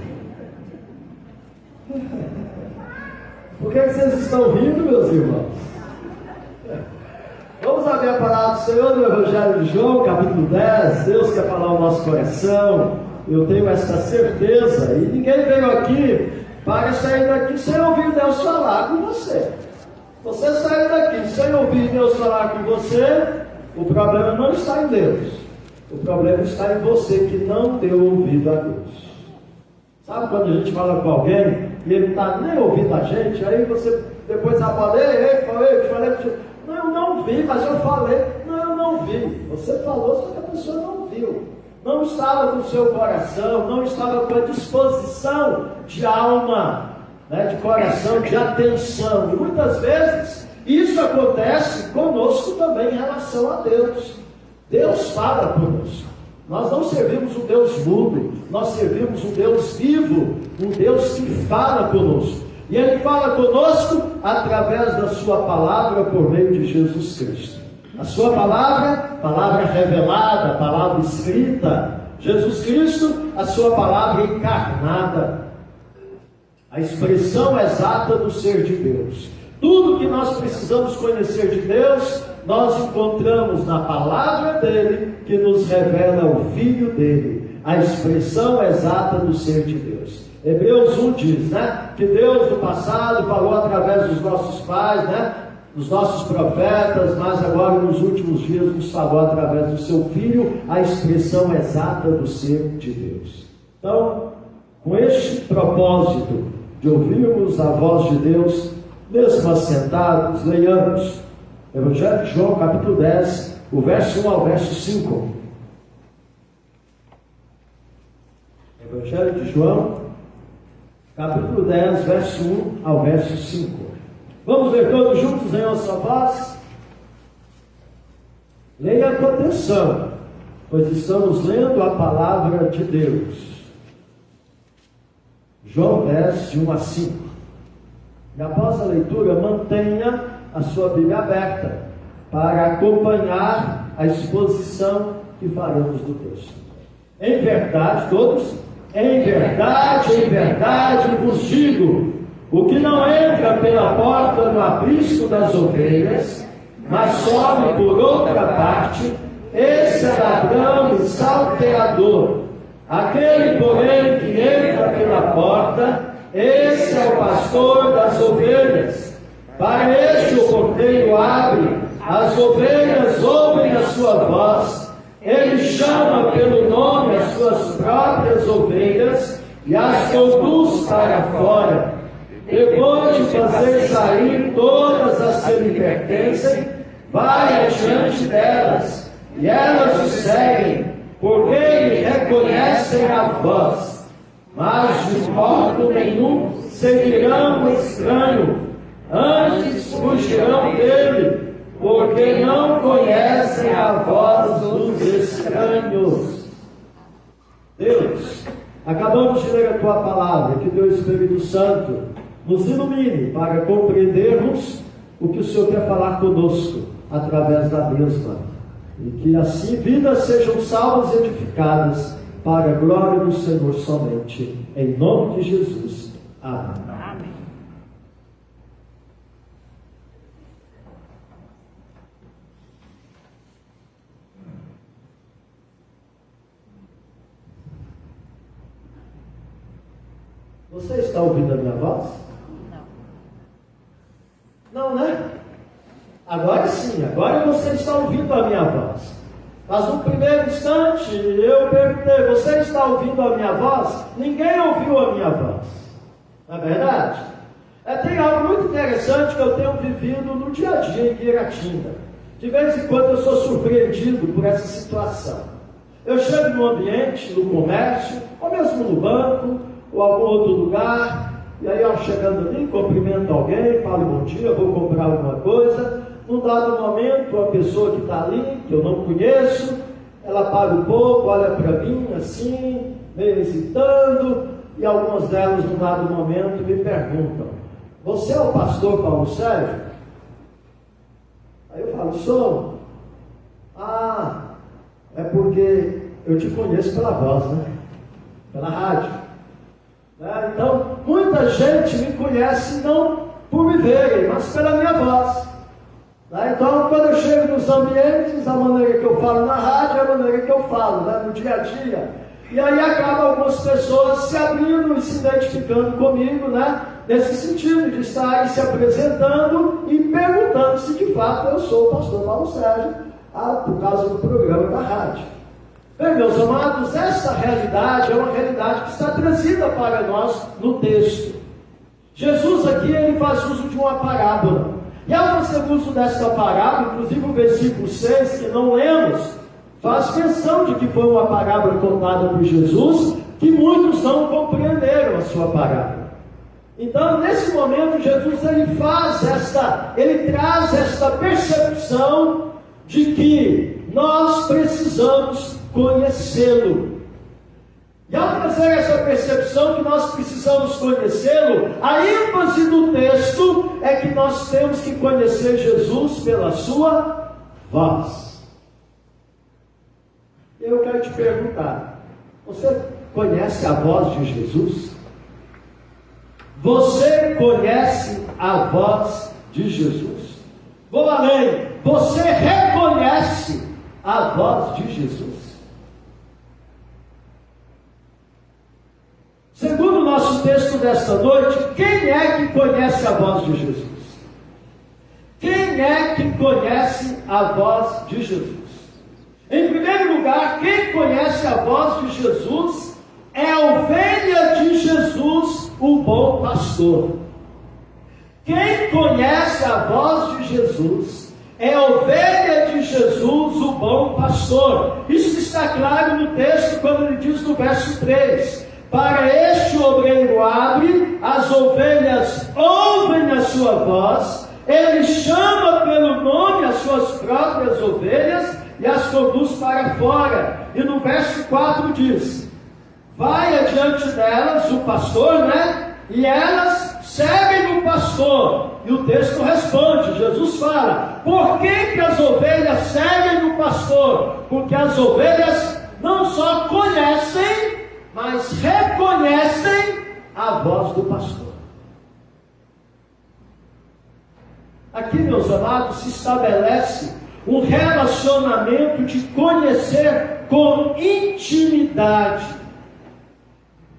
Speaker 8: Por que vocês estão rindo, meus irmãos? Vamos abrir a palavra do Senhor no Evangelho de João, capítulo 10. Deus quer falar ao nosso coração. Eu tenho essa certeza. E ninguém veio aqui para sair daqui sem ouvir Deus falar com você. Você sair daqui sem ouvir Deus falar com você, o problema não está em Deus. O problema está em você que não deu ouvido a Deus. Sabe quando a gente fala com alguém e ele não está nem ouvindo a gente, aí você depois apoda, ei, falei, não, eu não vi, mas eu falei, não, eu não vi. Você falou, só que a pessoa não viu. Não estava com o seu coração, não estava com a disposição de alma, né, de coração, de atenção. E muitas vezes isso acontece conosco também em relação a Deus. Deus fala conosco. Nós não servimos um Deus mudo, nós servimos um Deus vivo, um Deus que fala conosco. E Ele fala conosco através da sua palavra por meio de Jesus Cristo. A sua palavra, palavra revelada, palavra escrita. Jesus Cristo, a sua palavra encarnada. A expressão exata do ser de Deus. Tudo que nós precisamos conhecer de Deus, nós encontramos na palavra dele, que nos revela o Filho dele, a expressão exata do ser de Deus. Hebreus 1 diz, né, que Deus no passado falou através dos nossos pais, né, dos nossos profetas, mas agora nos últimos dias nos falou através do seu Filho, a expressão exata do ser de Deus. Então, com este propósito de ouvirmos a voz de Deus, mesmo assentados, leiamos Evangelho de João, capítulo 10, o verso 1 ao verso 5. Evangelho de João, capítulo 10, verso 1 ao verso 5. Vamos ler todos juntos em nossa voz? Leia com atenção, pois estamos lendo a palavra de Deus. João 10, de 1 a 5. E após a leitura, mantenha a sua Bíblia aberta para acompanhar a exposição que faremos do texto. Em verdade, todos, em verdade vos digo, o que não entra pela porta no aprisco das ovelhas, mas sobe por outra parte, esse é ladrão e salteador. Aquele, porém, que entra pela porta, esse é o pastor das ovelhas. Para este o porteiro abre, as ovelhas ouvem a sua voz, ele chama pelo nome as suas próprias ovelhas e as conduz para fora. Depois de fazer sair todas as que lhe pertencem, vai adiante delas, e elas o seguem, porque lhe reconhecem a voz. Mas de modo nenhum seguirão o estranho, antes fugirão dele, porque não conhecem a voz dos estranhos. Deus, acabamos de ler a tua palavra, que teu Espírito Santo nos ilumine para compreendermos o que o Senhor quer falar conosco através da mesma, e que assim vidas sejam salvas e edificadas para a glória do Senhor somente, em nome de Jesus. Amém.
Speaker 2: Amém.
Speaker 8: Você está ouvindo a minha voz? Não, né? Agora sim, agora você está ouvindo a minha voz. Mas no primeiro instante eu perguntei: você está ouvindo a minha voz? Ninguém ouviu a minha voz. Não é verdade? Tem algo muito interessante que eu tenho vivido no dia a dia em Guiratinga. De vez em quando eu sou surpreendido por essa situação. Eu chego no ambiente, no comércio, ou mesmo no banco, ou algum outro lugar, e aí eu chegando ali, cumprimento alguém, falo bom dia, vou comprar alguma coisa. Num dado momento, a pessoa que está ali, que eu não conheço, ela para um pouco, olha para mim assim, meio hesitando, e algumas delas, num dado momento, me perguntam: você é o pastor Paulo Sérgio? Aí eu falo: sou. Ah, é porque eu te conheço pela voz, né? Pela rádio. Então, muita gente me conhece não por me verem, mas pela minha voz. Então, quando eu chego nos ambientes, a maneira que eu falo na rádio é a maneira que eu falo, no dia a dia. E aí acaba algumas pessoas se abrindo e se identificando comigo, nesse sentido de estarem se apresentando e perguntando se de fato eu sou o pastor Paulo Sérgio, por causa do programa da rádio. Bem, meus amados, essa realidade é uma realidade que está trazida para nós no texto. Jesus aqui, ele faz uso de uma parábola. E ao fazer uso dessa parábola, inclusive o versículo 6, que não lemos, faz menção de que foi uma parábola contada por Jesus, que muitos não compreenderam a sua parábola. Então, nesse momento, Jesus ele traz esta percepção de que nós precisamos conhecê-lo. E ao trazer essa percepção que nós precisamos conhecê-lo, a ênfase do texto é que nós temos que conhecer Jesus pela sua voz. Eu quero te perguntar: você conhece a voz de Jesus? Você conhece a voz de Jesus? Vou além: você reconhece a voz de Jesus? Segundo o nosso texto desta noite, quem é que conhece a voz de Jesus? Quem é que conhece a voz de Jesus? Em primeiro lugar, quem conhece a voz de Jesus é a ovelha de Jesus, o bom pastor. Quem conhece a voz de Jesus é a ovelha de Jesus, o bom pastor. Isso está claro no texto quando ele diz no verso 3: para este obreiro abre, as ovelhas ouvem a sua voz, ele chama pelo nome as suas próprias ovelhas e as conduz para fora. E no verso 4 diz: vai adiante delas o pastor, e elas seguem o pastor. E o texto responde, Jesus fala: por que as ovelhas seguem o pastor? Porque as ovelhas não só conhecem, mas reconhecem a voz do pastor. Aqui, meus amados, se estabelece um relacionamento de conhecer com intimidade.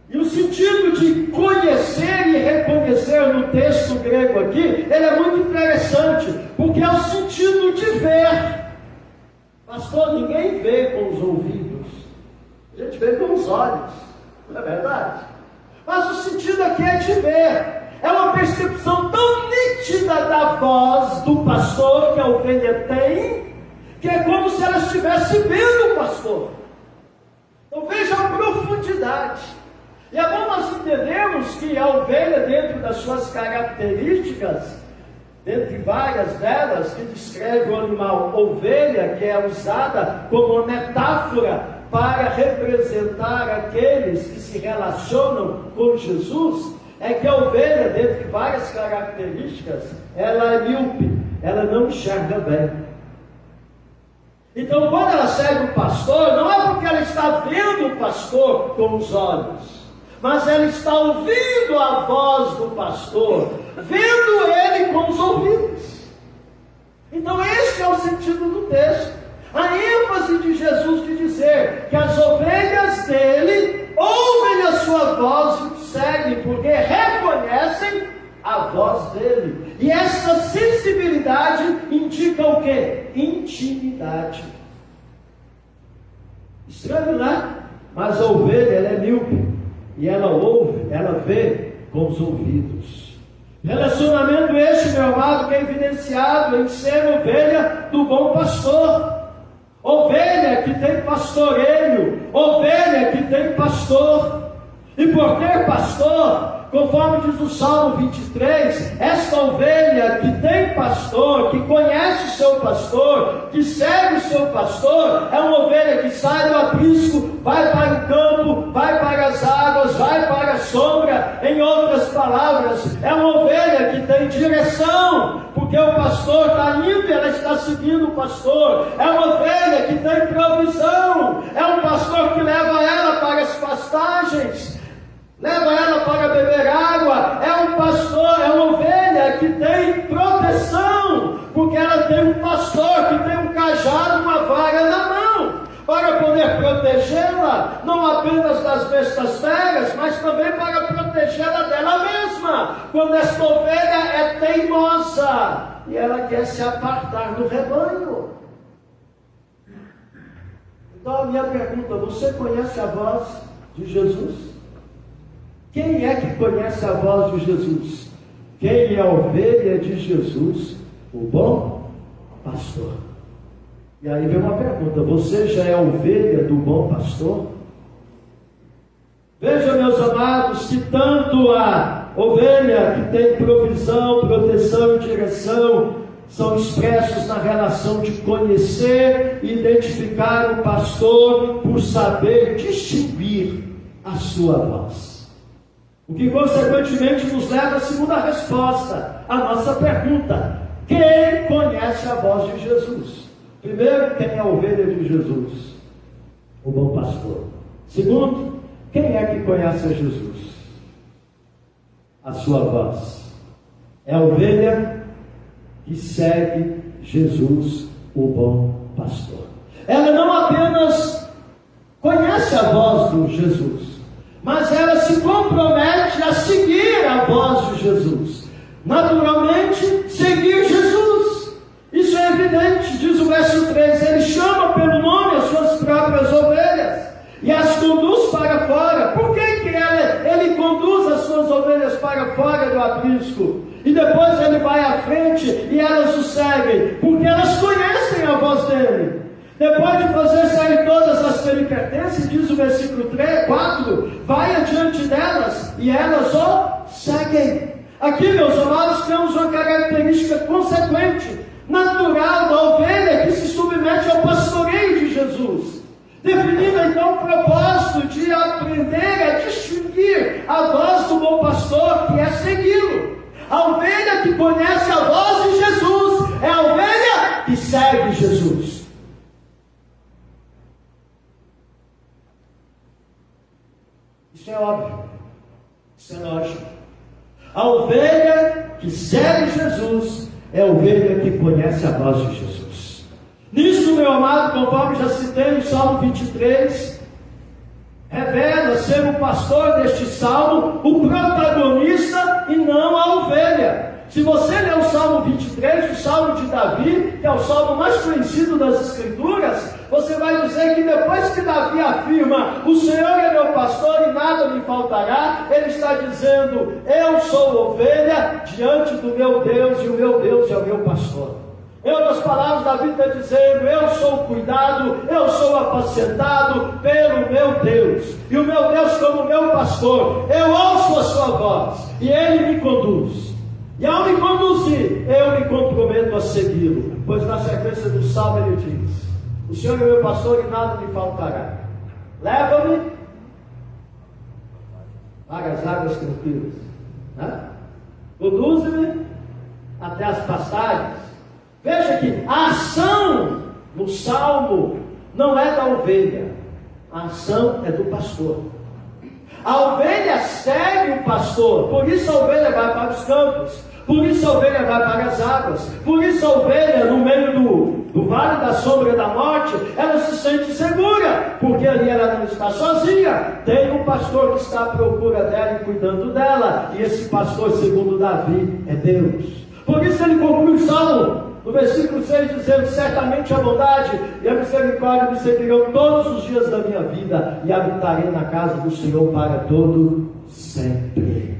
Speaker 8: E o sentido de conhecer e reconhecer no texto grego aqui, ele é muito interessante, porque é o sentido de ver. Pastor, ninguém vê com os ouvidos, a gente vê com os olhos, não é verdade? Mas o sentido aqui é de ver. É uma percepção tão nítida da voz do pastor que a ovelha tem, que é como se ela estivesse vendo o pastor. Então veja a profundidade. E é bom nós entendermos que a ovelha, dentro das suas características, dentre várias delas, que descreve o animal ovelha, que é usada como uma metáfora para representar aqueles que se relacionam com Jesus, é que a ovelha, dentre várias características, ela é míope, ela não enxerga bem. Então, quando ela segue o pastor, não é porque ela está vendo o pastor com os olhos, mas ela está ouvindo a voz do pastor, vendo ele com os ouvidos. Então, este é o sentido do texto. A ênfase de Jesus de dizer que as ovelhas dele ouvem a sua voz e o seguem, porque reconhecem a voz dele. E essa sensibilidade indica o quê? Intimidade. Estranho, né? Mas a ovelha, ela é míope. E ela ouve, ela vê com os ouvidos. Relacionamento este, meu amado, que é evidenciado em ser ovelha do bom pastor. Ovelha que tem pastoreio, ovelha que tem pastor. E por ter pastor, conforme diz o Salmo 23, esta ovelha que tem pastor, que conhece o seu pastor, que segue o seu pastor, é uma ovelha que sai do aprisco, vai para o campo, vai para as águas, vai para a sombra. Em outras palavras, é uma ovelha que tem direção, porque o pastor está indo e ela está seguindo o pastor. É uma ovelha que tem provisão, é um pastor que leva ela para as pastagens, leva ela para beber água. É um pastor, é uma ovelha que tem proteção, porque ela tem um pastor que tem um cajado, uma vara na mão, para poder protegê-la, não apenas das bestas feras, mas também para protegê-la dela mesma, quando esta ovelha é teimosa e ela quer se apartar do rebanho. Então a minha pergunta: você conhece a voz de Jesus? Quem é que conhece a voz de Jesus? Quem é a ovelha de Jesus? O bom pastor. E aí vem uma pergunta: você já é a ovelha do bom pastor? Veja, meus amados, que tanto a ovelha que tem provisão, proteção e direção são expressos na relação de conhecer e identificar o pastor por saber distinguir a sua voz. O que consequentemente nos leva à segunda resposta, a nossa pergunta: quem conhece a voz de Jesus? Primeiro, quem é a ovelha de Jesus? O bom pastor. Segundo, quem é que conhece a Jesus? A sua voz. É a ovelha que segue Jesus, o bom pastor. Ela não apenas conhece a voz de Jesus, mas ela se compromete a seguir a voz de Jesus. Naturalmente, seguir Jesus. Isso é evidente, diz o verso 3, ele chama pelo nome as suas próprias ovelhas e as conduz para fora. Por que ele conduz as suas ovelhas para fora do aprisco? E depois ele vai à frente e elas o seguem, porque elas conhecem a voz dele. Depois de fazer sair todas as que lhe pertencem, diz o versículo 4, vai adiante delas e elas o seguem. Aqui, meus amados, temos uma característica consequente, natural da ovelha que se submete ao pastoreio de Jesus, definindo então o propósito de aprender a distinguir a voz do bom pastor, que é segui-lo. A ovelha que conhece a voz de Jesus é a ovelha que segue Jesus. Isso é óbvio, isso é lógico. A ovelha que segue Jesus é a ovelha que conhece a voz de Jesus. Nisso, meu amado, conforme já citei o Salmo 23, revela ser o pastor deste salmo o protagonista e não a ovelha. Se você ler o Salmo 23, o Salmo de Davi, que é o salmo mais conhecido das Escrituras, você vai dizer que depois que Davi afirma: o Senhor é meu pastor e nada me faltará, ele está dizendo: eu sou ovelha diante do meu Deus e o meu Deus é o meu pastor. Em outras palavras, Davi está dizendo: eu sou cuidado, eu sou apacentado pelo meu Deus, e o meu Deus como meu pastor, eu ouço a sua voz e ele me conduz. E ao me conduzir, eu me comprometo a segui-lo, pois na sequência do salmo ele diz: o Senhor é meu pastor e nada me faltará. Leva-me para as águas tranquilas, né? Conduze-me até as pastagens. Veja que a ação no salmo não é da ovelha, a ação é do pastor. A ovelha segue o pastor, por isso a ovelha vai para os campos, por isso a ovelha vai para as águas, por isso a ovelha, no meio do vale da sombra da morte, ela se sente segura, porque ali ela não está sozinha, tem um pastor que está à procura dela e cuidando dela, e esse pastor, segundo Davi, é Deus. Por isso ele conclui o salmo No versículo 6 dizendo: certamente a bondade e a misericórdia me seguirão todos os dias da minha vida, e habitarei na casa do Senhor para todo sempre.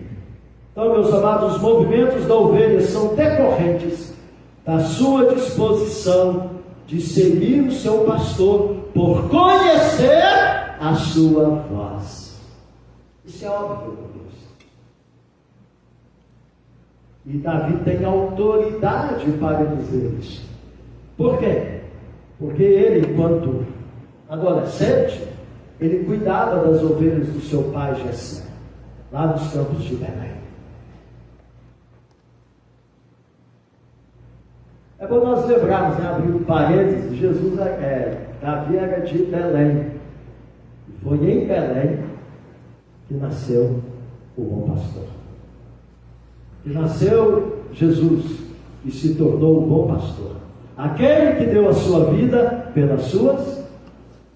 Speaker 8: Então, meus amados, os movimentos da ovelha são decorrentes da sua disposição de seguir o seu pastor por conhecer a sua voz. Isso é óbvio, meu Deus. E Davi tem autoridade para dizer isso. Por quê? Porque ele, enquanto adolescente, ele cuidava das ovelhas do seu pai Jessé, lá nos campos de Belém. É bom nós lembrarmos, né, abrindo parênteses, Davi era de Belém. E foi em Belém que nasceu o bom pastor. Que nasceu Jesus e se tornou o bom pastor. Aquele que deu a sua vida pelas suas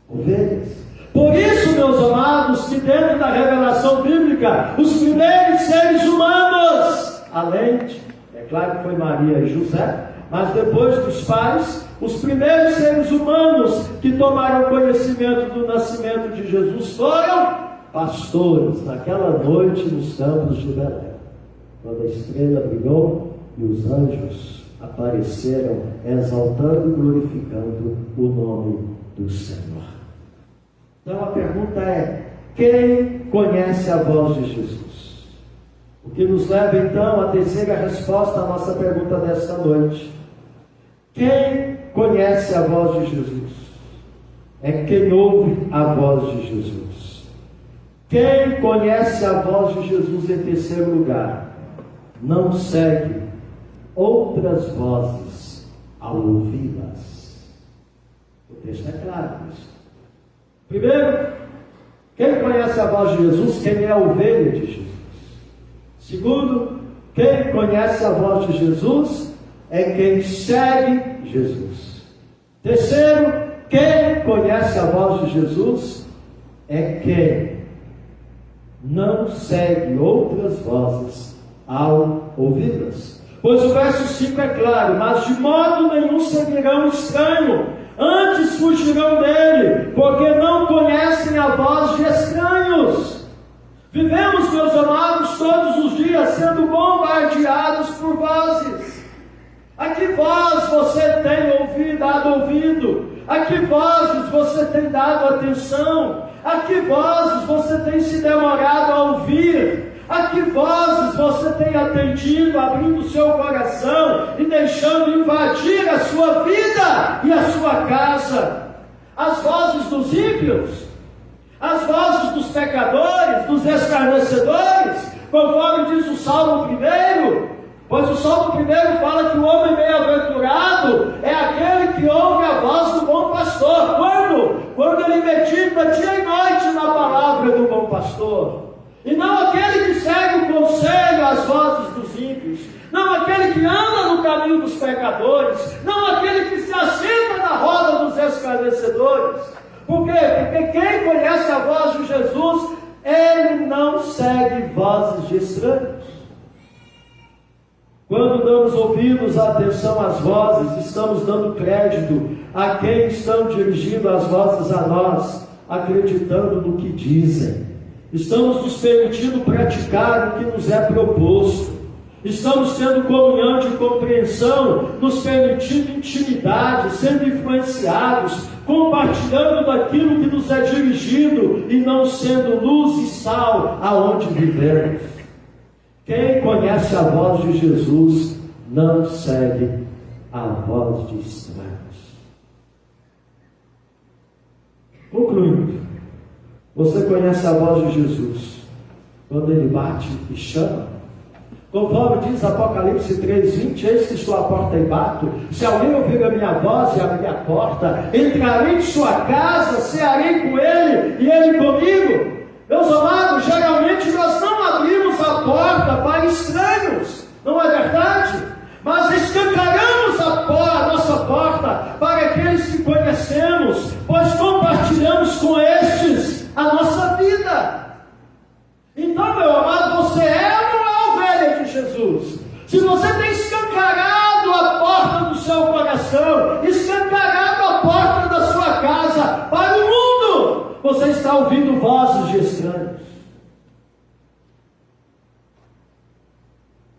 Speaker 8: ovelhas. Por isso, meus amados, que dentro da revelação bíblica, os primeiros seres humanos, além de, é claro que foi Maria e José, mas depois dos pais, os primeiros seres humanos que tomaram conhecimento do nascimento de Jesus foram pastores, naquela noite nos campos de Belém, quando a estrela brilhou e os anjos apareceram, exaltando e glorificando o nome do Senhor. Então a pergunta é: quem conhece a voz de Jesus? O que nos leva então a terceira resposta à nossa pergunta desta noite. Quem conhece a voz de Jesus? É quem ouve a voz de Jesus. Quem conhece a voz de Jesus, em terceiro lugar, não segue outras vozes ao ouvi-las. O texto é claro nisso. Primeiro, quem conhece a voz de Jesus, quem é a ovelha de Jesus. Segundo, quem conhece a voz de Jesus é quem segue Jesus. Terceiro, quem conhece a voz de Jesus é quem não segue outras vozes ao ouvi-las. Pois o verso 5 é claro: mas de modo nenhum seguirão o estranho, antes fugirão dele, porque não conhecem a voz de estranhos. Vivemos, meus amados, todos os dias sendo bombardeados por vozes. A que voz você tem dado ouvido? A que vozes você tem dado atenção? A que vozes você tem se demorado a ouvir? A que vozes você tem atendido, abrindo o seu coração e deixando invadir a sua vida e a sua casa? As vozes dos ímpios? As vozes dos pecadores, dos escarnecedores? Conforme diz o Salmo 1, pois o Salmo 1 fala que o homem bem-aventurado é aquele que ouve a voz do bom pastor. Quando? Quando ele medita dia e noite na palavra do bom pastor. E não aquele que segue o conselho, as vozes dos ímpios. Não aquele que anda no caminho dos pecadores. Não aquele que se assenta na roda dos escarnecedores. Por quê? Porque quem conhece a voz de Jesus, ele não segue vozes de estranhos. Quando damos ouvidos à atenção às vozes, estamos dando crédito a quem estão dirigindo as vozes a nós, acreditando no que dizem. Estamos nos permitindo praticar o que nos é proposto. Estamos tendo comunhão de compreensão, nos permitindo intimidade, sendo influenciados, compartilhando daquilo que nos é dirigido e não sendo luz e sal aonde vivemos. Quem conhece a voz de Jesus não segue a voz de estranhos. Concluindo, você conhece a voz de Jesus quando ele bate e chama? Conforme diz Apocalipse 3:20, eis que estou à porta e bato. Se alguém ouvir a minha voz e abrir a porta, entrarei em sua casa, cearei com ele e ele comigo. Meus amados, geralmente nós não abrimos a porta para estranhos, não é verdade? Mas escancaramos a nossa porta para aqueles que conhecemos, pois compartilhamos com estes a nossa vida. Então, meu amado, você é ou não é ovelha de Jesus? Se você tem escancarado a porta do seu está ouvindo vozes de estranhos.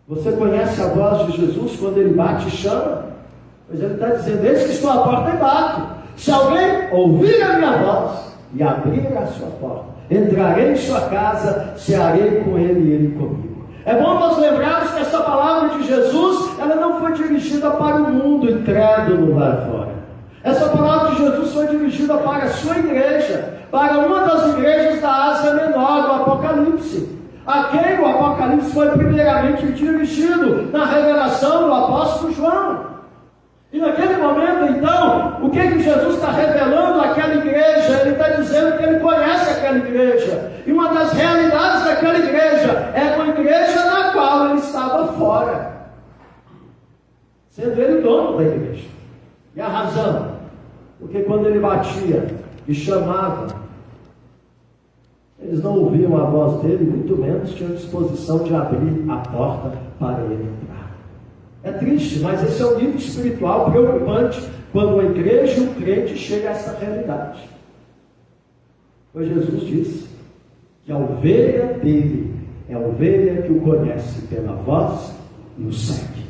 Speaker 8: Você conhece a voz de Jesus quando Ele bate e chama? Pois Ele está dizendo: eis que estou à porta e bato. Se alguém ouvir a minha voz e abrir a sua porta, entrarei em sua casa, cearei com ele e ele comigo. É bom nós lembrarmos que essa palavra de Jesus, ela não foi dirigida para o mundo incrédulo lá fora. Essa palavra de Jesus foi dirigida para a sua igreja, para uma das igrejas da Ásia Menor, do Apocalipse. A quem o Apocalipse foi primeiramente dirigido na revelação do apóstolo João. E naquele momento, então, o que Jesus está revelando àquela igreja? Ele está dizendo que Ele conhece aquela igreja. E uma das realidades daquela igreja é uma igreja na qual Ele estava fora, sendo Ele o dono da igreja. E a razão? Porque quando Ele batia e chamava, eles não ouviam a voz dele, muito menos tinham disposição de abrir a porta para ele entrar. É triste, mas esse é um nível espiritual preocupante quando a igreja e o crente chegam a essa realidade. Pois Jesus disse que a ovelha dele é a ovelha que o conhece pela voz e o segue.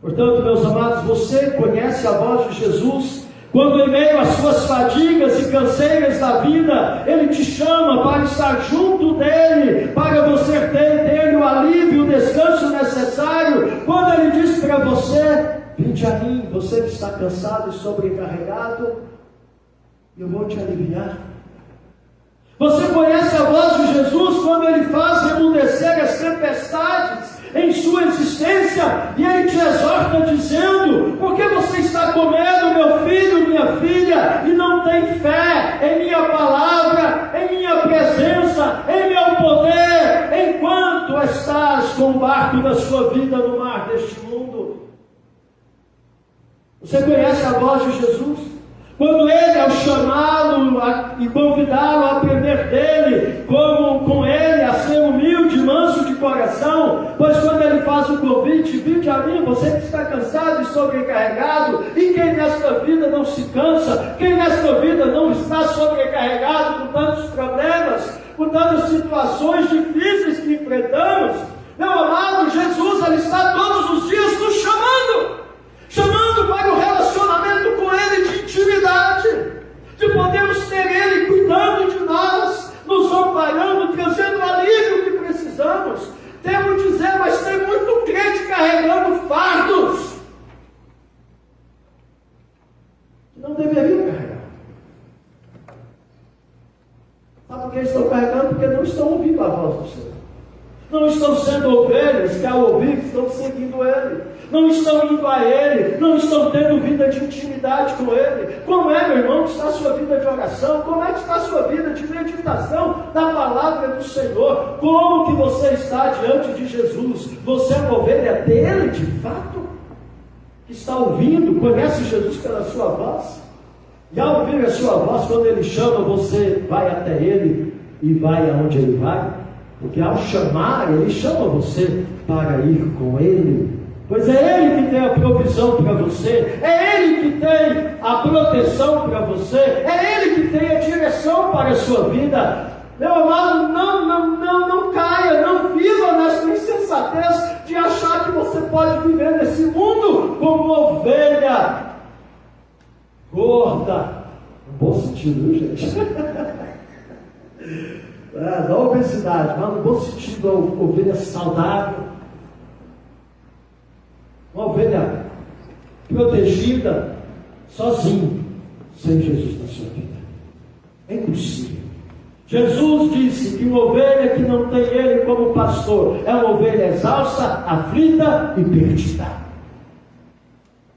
Speaker 8: Portanto, meus amados, você conhece a voz de Jesus quando em meio às suas fadigas e canseiras da vida, Ele te chama para estar junto dEle, para você ter dEle o alívio, o descanso necessário. Quando Ele diz para você: vinde a mim, você que está cansado e sobrecarregado, eu vou te aliviar. Você conhece a voz de Jesus quando Ele faz remundecer as tempestades em sua existência, e Ele te exorta dizendo: por que você está com medo, meu filho, minha filha, e não tem fé em minha palavra, em minha presença, em meu poder, enquanto estás com o barco da sua vida no mar deste mundo? Você conhece a voz de Jesus? Quando Ele, ao chamá-lo e convidá-lo a aprender dEle, como com Ele, a ser humilde, manso de coração, pois quando Ele faz o convite: vinde a mim, você que está cansado e sobrecarregado, e quem nesta vida não se cansa, quem nesta vida não está sobrecarregado com tantos problemas, com tantas situações difíceis que enfrentamos, meu amado, Jesus, Ele está todos os dias nos chamando para o relacionamento com Ele de intimidade, de podermos ter Ele cuidando de nós, nos amparando, trazendo o alívio que precisamos. Devo dizer, mas tem muito crente carregando fardos que não deveriam carregar. Sabe por que estão carregando? Porque não estão ouvindo a voz do Senhor. Não estão sendo ovelhas que, ao ouvir, estão seguindo Ele. Não estão indo a Ele. Não estão tendo vida de intimidade com Ele. Como é, meu irmão, que está a sua vida de oração? Como é que está a sua vida de meditação da palavra do Senhor? Como que você está diante de Jesus? Você é uma ovelha dEle, de fato? Que está ouvindo, conhece Jesus pela sua voz? E ao ouvir a sua voz, quando Ele chama, você vai até Ele e vai aonde Ele vai? Porque ao chamar, Ele chama você para ir com Ele. Pois é Ele que tem a provisão para você, é Ele que tem a proteção para você, é Ele que tem a direção para a sua vida. Meu amado, não caia, não viva nessa insensatez de achar que você pode viver nesse mundo como uma ovelha gorda. No bom sentido, viu, gente? Da obesidade, mas no bom sentido, uma ovelha saudável, uma ovelha protegida, sozinho, sem Jesus na sua vida. É impossível. Jesus disse que uma ovelha que não tem Ele como pastor é uma ovelha exausta, aflita e perdida.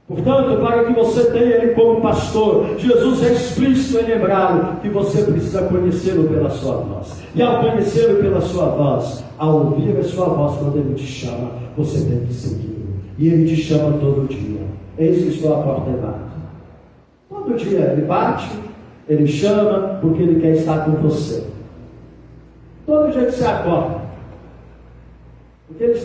Speaker 8: Portanto, para que você tenha Ele como pastor, Jesus é explícito em lembrá-lo que você precisa conhecê-lo pela sua voz. E ao conhecê-lo pela sua voz, ao ouvir a sua voz quando Ele te chama, você tem que segui-lo. E Ele te chama todo dia. Eis que estou à porta e bato. Todo dia Ele bate, Ele chama, porque Ele quer estar com você. Todo dia que você acorda, porque Ele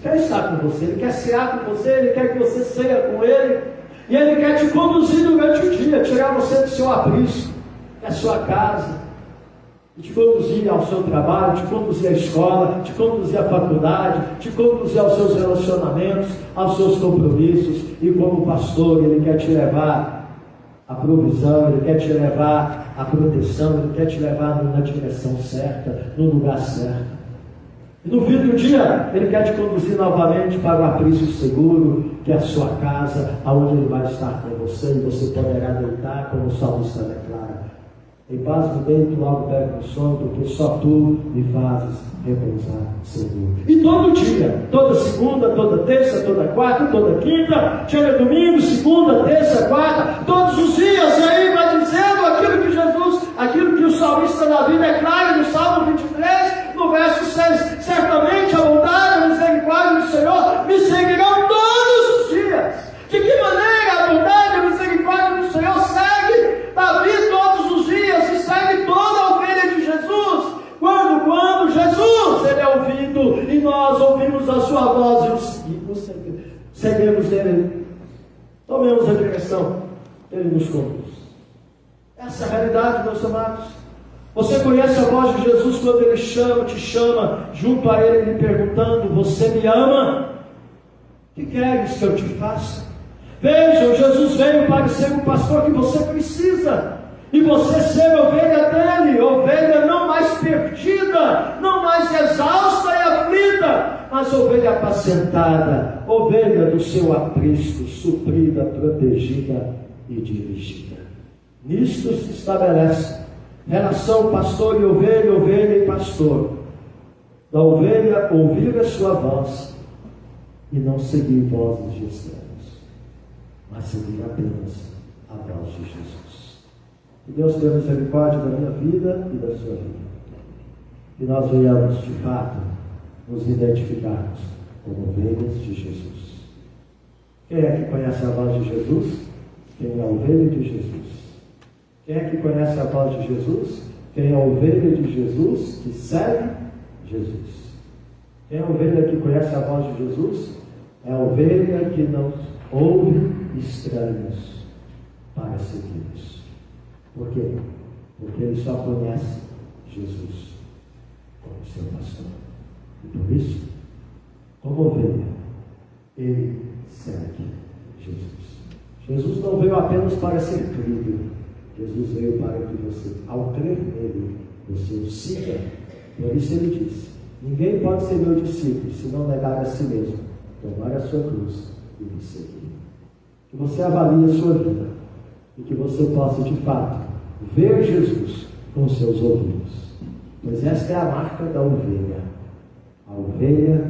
Speaker 8: quer estar com você, Ele quer cear com você, Ele quer que você ceia com Ele, e Ele quer te conduzir durante o dia, tirar você do seu aprisco, da sua casa, te conduzir ao seu trabalho, te conduzir à escola, te conduzir à faculdade, te conduzir aos seus relacionamentos, aos seus compromissos. E como pastor, Ele quer te levar à provisão, Ele quer te levar à proteção, Ele quer te levar na direção certa, no lugar certo. E no fim do dia, Ele quer te conduzir novamente para o aprisco seguro, que é a sua casa, aonde Ele vai estar com você, e você poderá deitar, como o salmista declara: em paz me deito, logo pego no sono, porque só Tu me fazes repousar seguro. E todo dia, toda segunda, toda terça, toda quarta, toda quinta, chega domingo, segunda, terça, quarta, todos os dias, e aí vai dizendo aquilo que Jesus, aquilo que o salmista Davi declara no Salmo 23, no verso 6, certamente a bondade e a misericórdia do Senhor me seguirão todos os dias. De que maneira a bondade e a misericórdia do Senhor segue Davi todos os dias e segue toda a ovelha de Jesus? Quando Jesus, Ele é ouvido e nós ouvimos a sua voz e seguimos dele, tomemos a direção, Ele nos conduz. Essa é a realidade, meus amados. Você conhece a voz de Jesus quando Ele te chama junto a Ele, lhe perguntando: você me ama? O que queres que eu te faça? Vejam, Jesus veio para ser o pastor que você precisa, e você ser ovelha dele, ovelha não mais perdida, não mais exausta e aflita, mas ovelha apacentada, ovelha do seu aprisco, suprida, protegida e dirigida. Nisto se estabelece relação pastor e ovelha, ovelha e pastor. Da ovelha ouvir a sua voz e não seguir vozes de estranhos, mas seguir apenas a voz de Jesus. Que Deus tenha misericórdia da minha vida e da sua vida. Que nós venhamos de fato nos identificarmos como ovelhas de Jesus. Quem é que conhece a voz de Jesus? Quem é a ovelha de Jesus? Quem é que conhece a voz de Jesus? Quem é a ovelha de Jesus que segue Jesus? Quem é a ovelha que conhece a voz de Jesus? É a ovelha que não ouve estranhos para segui-los. Por quê? Porque ele só conhece Jesus como seu pastor. E por isso, como ovelha, ele segue Jesus. Jesus não veio apenas para ser crido. Jesus veio para que você, ao crer nele, você o siga. Por isso ele disse: ninguém pode ser meu discípulo se não negar a si mesmo, tomar a sua cruz e me seguir. Que você avalie a sua vida e que você possa de fato ver Jesus com os seus ouvidos, pois esta é a marca da ovelha. A ovelha,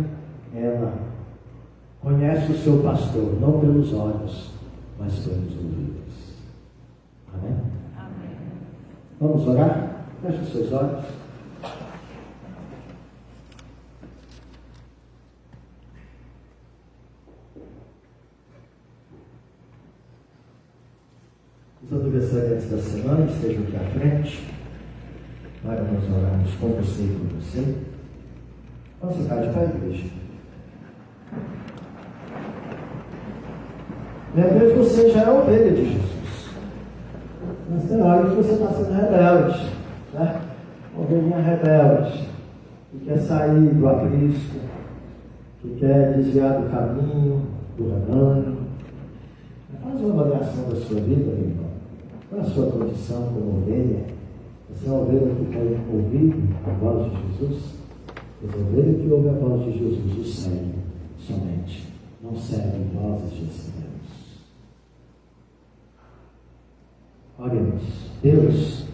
Speaker 8: ela conhece o seu pastor não pelos olhos, mas pelos ouvidos. Amém? Amém. Vamos orar? Feche os seus olhos. Os aniversariantes da semana estejam aqui à frente para nós orarmos com você e com você. Vamos ficar de pé, igreja. De repente você já é ovelha de Jesus, mas tem hora que você está sendo rebelde, né? Ovelhinha rebelde, que quer sair do aprisco, que quer desviar do caminho, do rebanho. Faz uma avaliação da sua vida, meu irmão. Qual é a sua condição como ovelha? Você é uma ovelha que quer ouvir a voz de Jesus? Mas a ovelha que ouve a voz de Jesus o segue somente, não segue vozes de estranhos. Oremos. Deus,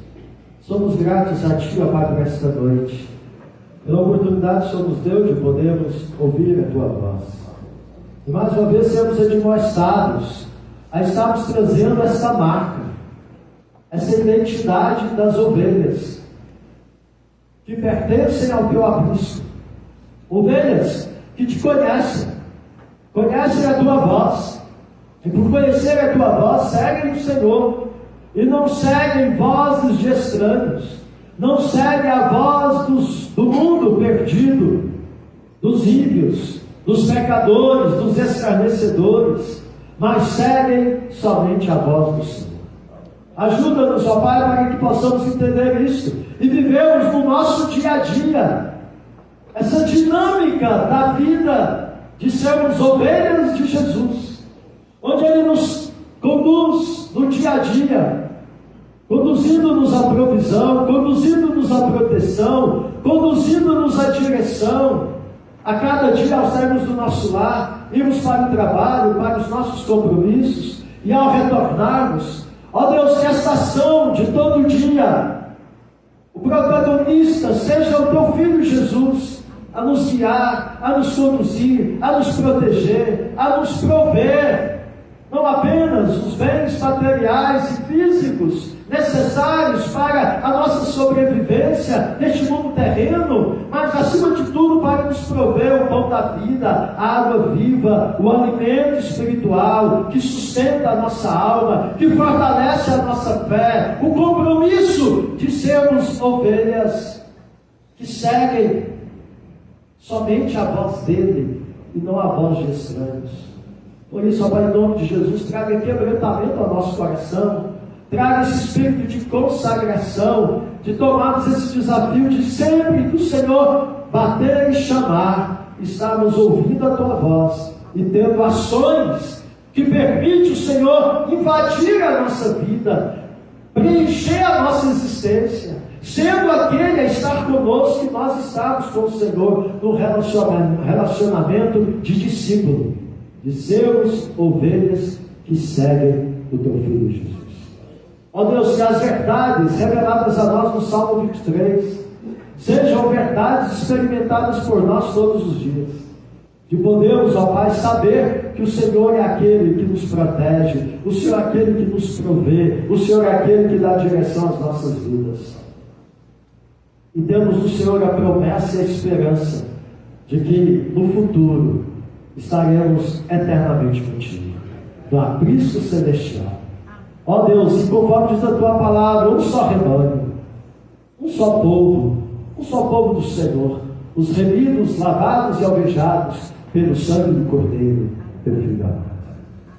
Speaker 8: somos gratos a Ti, ó Pai, por esta noite. Pela oportunidade que somos Deus de podermos ouvir a Tua voz. E mais uma vez sermos admoestados a estarmos trazendo essa marca, essa identidade das ovelhas que pertencem ao Teu aprisco. Ovelhas que Te conhecem a Tua voz, e por conhecer a Tua voz, seguem o Senhor, e não seguem vozes de estranhos, não seguem a voz do mundo perdido, dos ímpios, dos pecadores, dos escarnecedores, mas seguem somente a voz do Senhor. Ajuda-nos, ó Pai, para que possamos entender isso e vivermos no nosso dia a dia essa dinâmica da vida de sermos ovelhas de Jesus, onde Ele nos conduz no dia a dia, conduzindo-nos à provisão, conduzindo-nos à proteção, conduzindo-nos à direção, a cada dia ao sairmos do nosso lar, irmos para o trabalho, para os nossos compromissos, e ao retornarmos, ó Deus, que esta ação de todo dia, o protagonista seja o Teu Filho Jesus, a nos guiar, a nos conduzir, a nos proteger, a nos prover, não apenas os bens materiais e físicos necessários para a nossa sobrevivência neste mundo terreno, mas acima de tudo para nos prover o pão da vida, a água viva, o alimento espiritual que sustenta a nossa alma, que fortalece a nossa fé, o compromisso de sermos ovelhas que seguem somente a voz dele e não a voz de estranhos. Por isso, ó Pai, em nome de Jesus, traga quebrantamento ao nosso coração, traga esse espírito de consagração, de tomarmos esse desafio de sempre que o Senhor bater e chamar, estarmos ouvindo a Tua voz e tendo ações que permite o Senhor invadir a nossa vida, preencher a nossa existência, sendo aquele a estar conosco, que nós estamos com o Senhor no relacionamento de discípulo, de sermos ovelhas que seguem o Teu Filho Jesus. Ó Deus, que as verdades reveladas a nós no Salmo 23 sejam verdades experimentadas por nós todos os dias, de podermos, ó Pai, saber que o Senhor é aquele que nos protege, o Senhor é aquele que nos provê, o Senhor é aquele que dá direção às nossas vidas. E temos do Senhor a promessa e a esperança de que no futuro estaremos eternamente contigo, no aprisco celestial. Ó Deus, e conforme diz a Tua palavra, um só rebanho, um só povo do Senhor, os remidos, lavados e alvejados pelo sangue do Cordeiro, Teu Filho amado.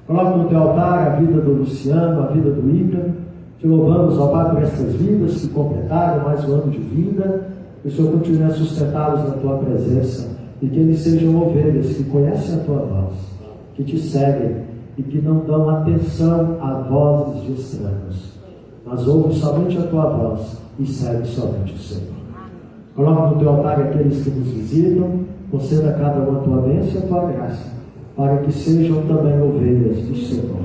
Speaker 8: Coloca no Teu altar a vida do Luciano, a vida do Ícaro. Te louvamos, ó Pai, por estas vidas que completaram mais um ano de vida, que o Senhor continue a sustentá-los na Tua presença, e que eles sejam ovelhas que conhecem a Tua voz, que Te seguem e que não dão atenção a vozes de estranhos, mas ouvem somente a Tua voz e seguem somente o Senhor. Coloca no Teu altar aqueles que nos visitam, conceda a cada um a Tua bênção e a Tua graça, para que sejam também ovelhas do Senhor,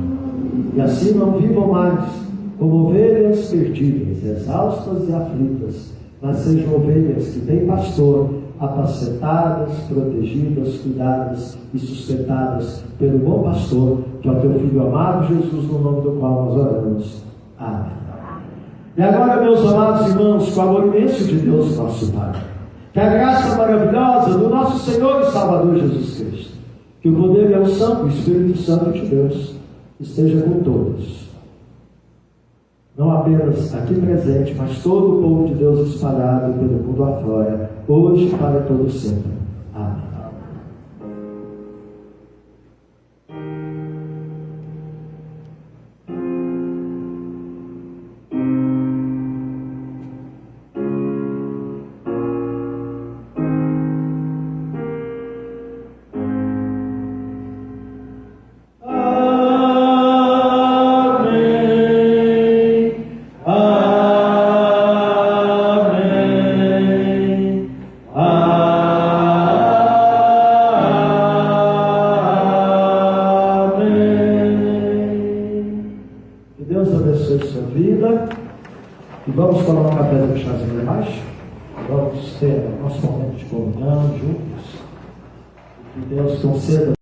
Speaker 8: e assim não vivam mais como ovelhas perdidas, exaustas e aflitas, mas sejam ovelhas que têm pastor, apacentadas, protegidas, cuidadas e sustentadas pelo bom pastor, que é o Teu Filho amado Jesus, no nome do qual nós oramos. Amém. E agora, meus amados irmãos, com o amor imenso de Deus, nosso Pai, que a graça maravilhosa do nosso Senhor e Salvador Jesus Cristo, que o poder e a unção do Espírito Santo de Deus esteja com todos, não apenas aqui presente, mas todo o povo de Deus espalhado pelo mundo afora, hoje e para todo sempre. Amém. Vamos ter nosso momento de comunhão juntos. Que Deus conceda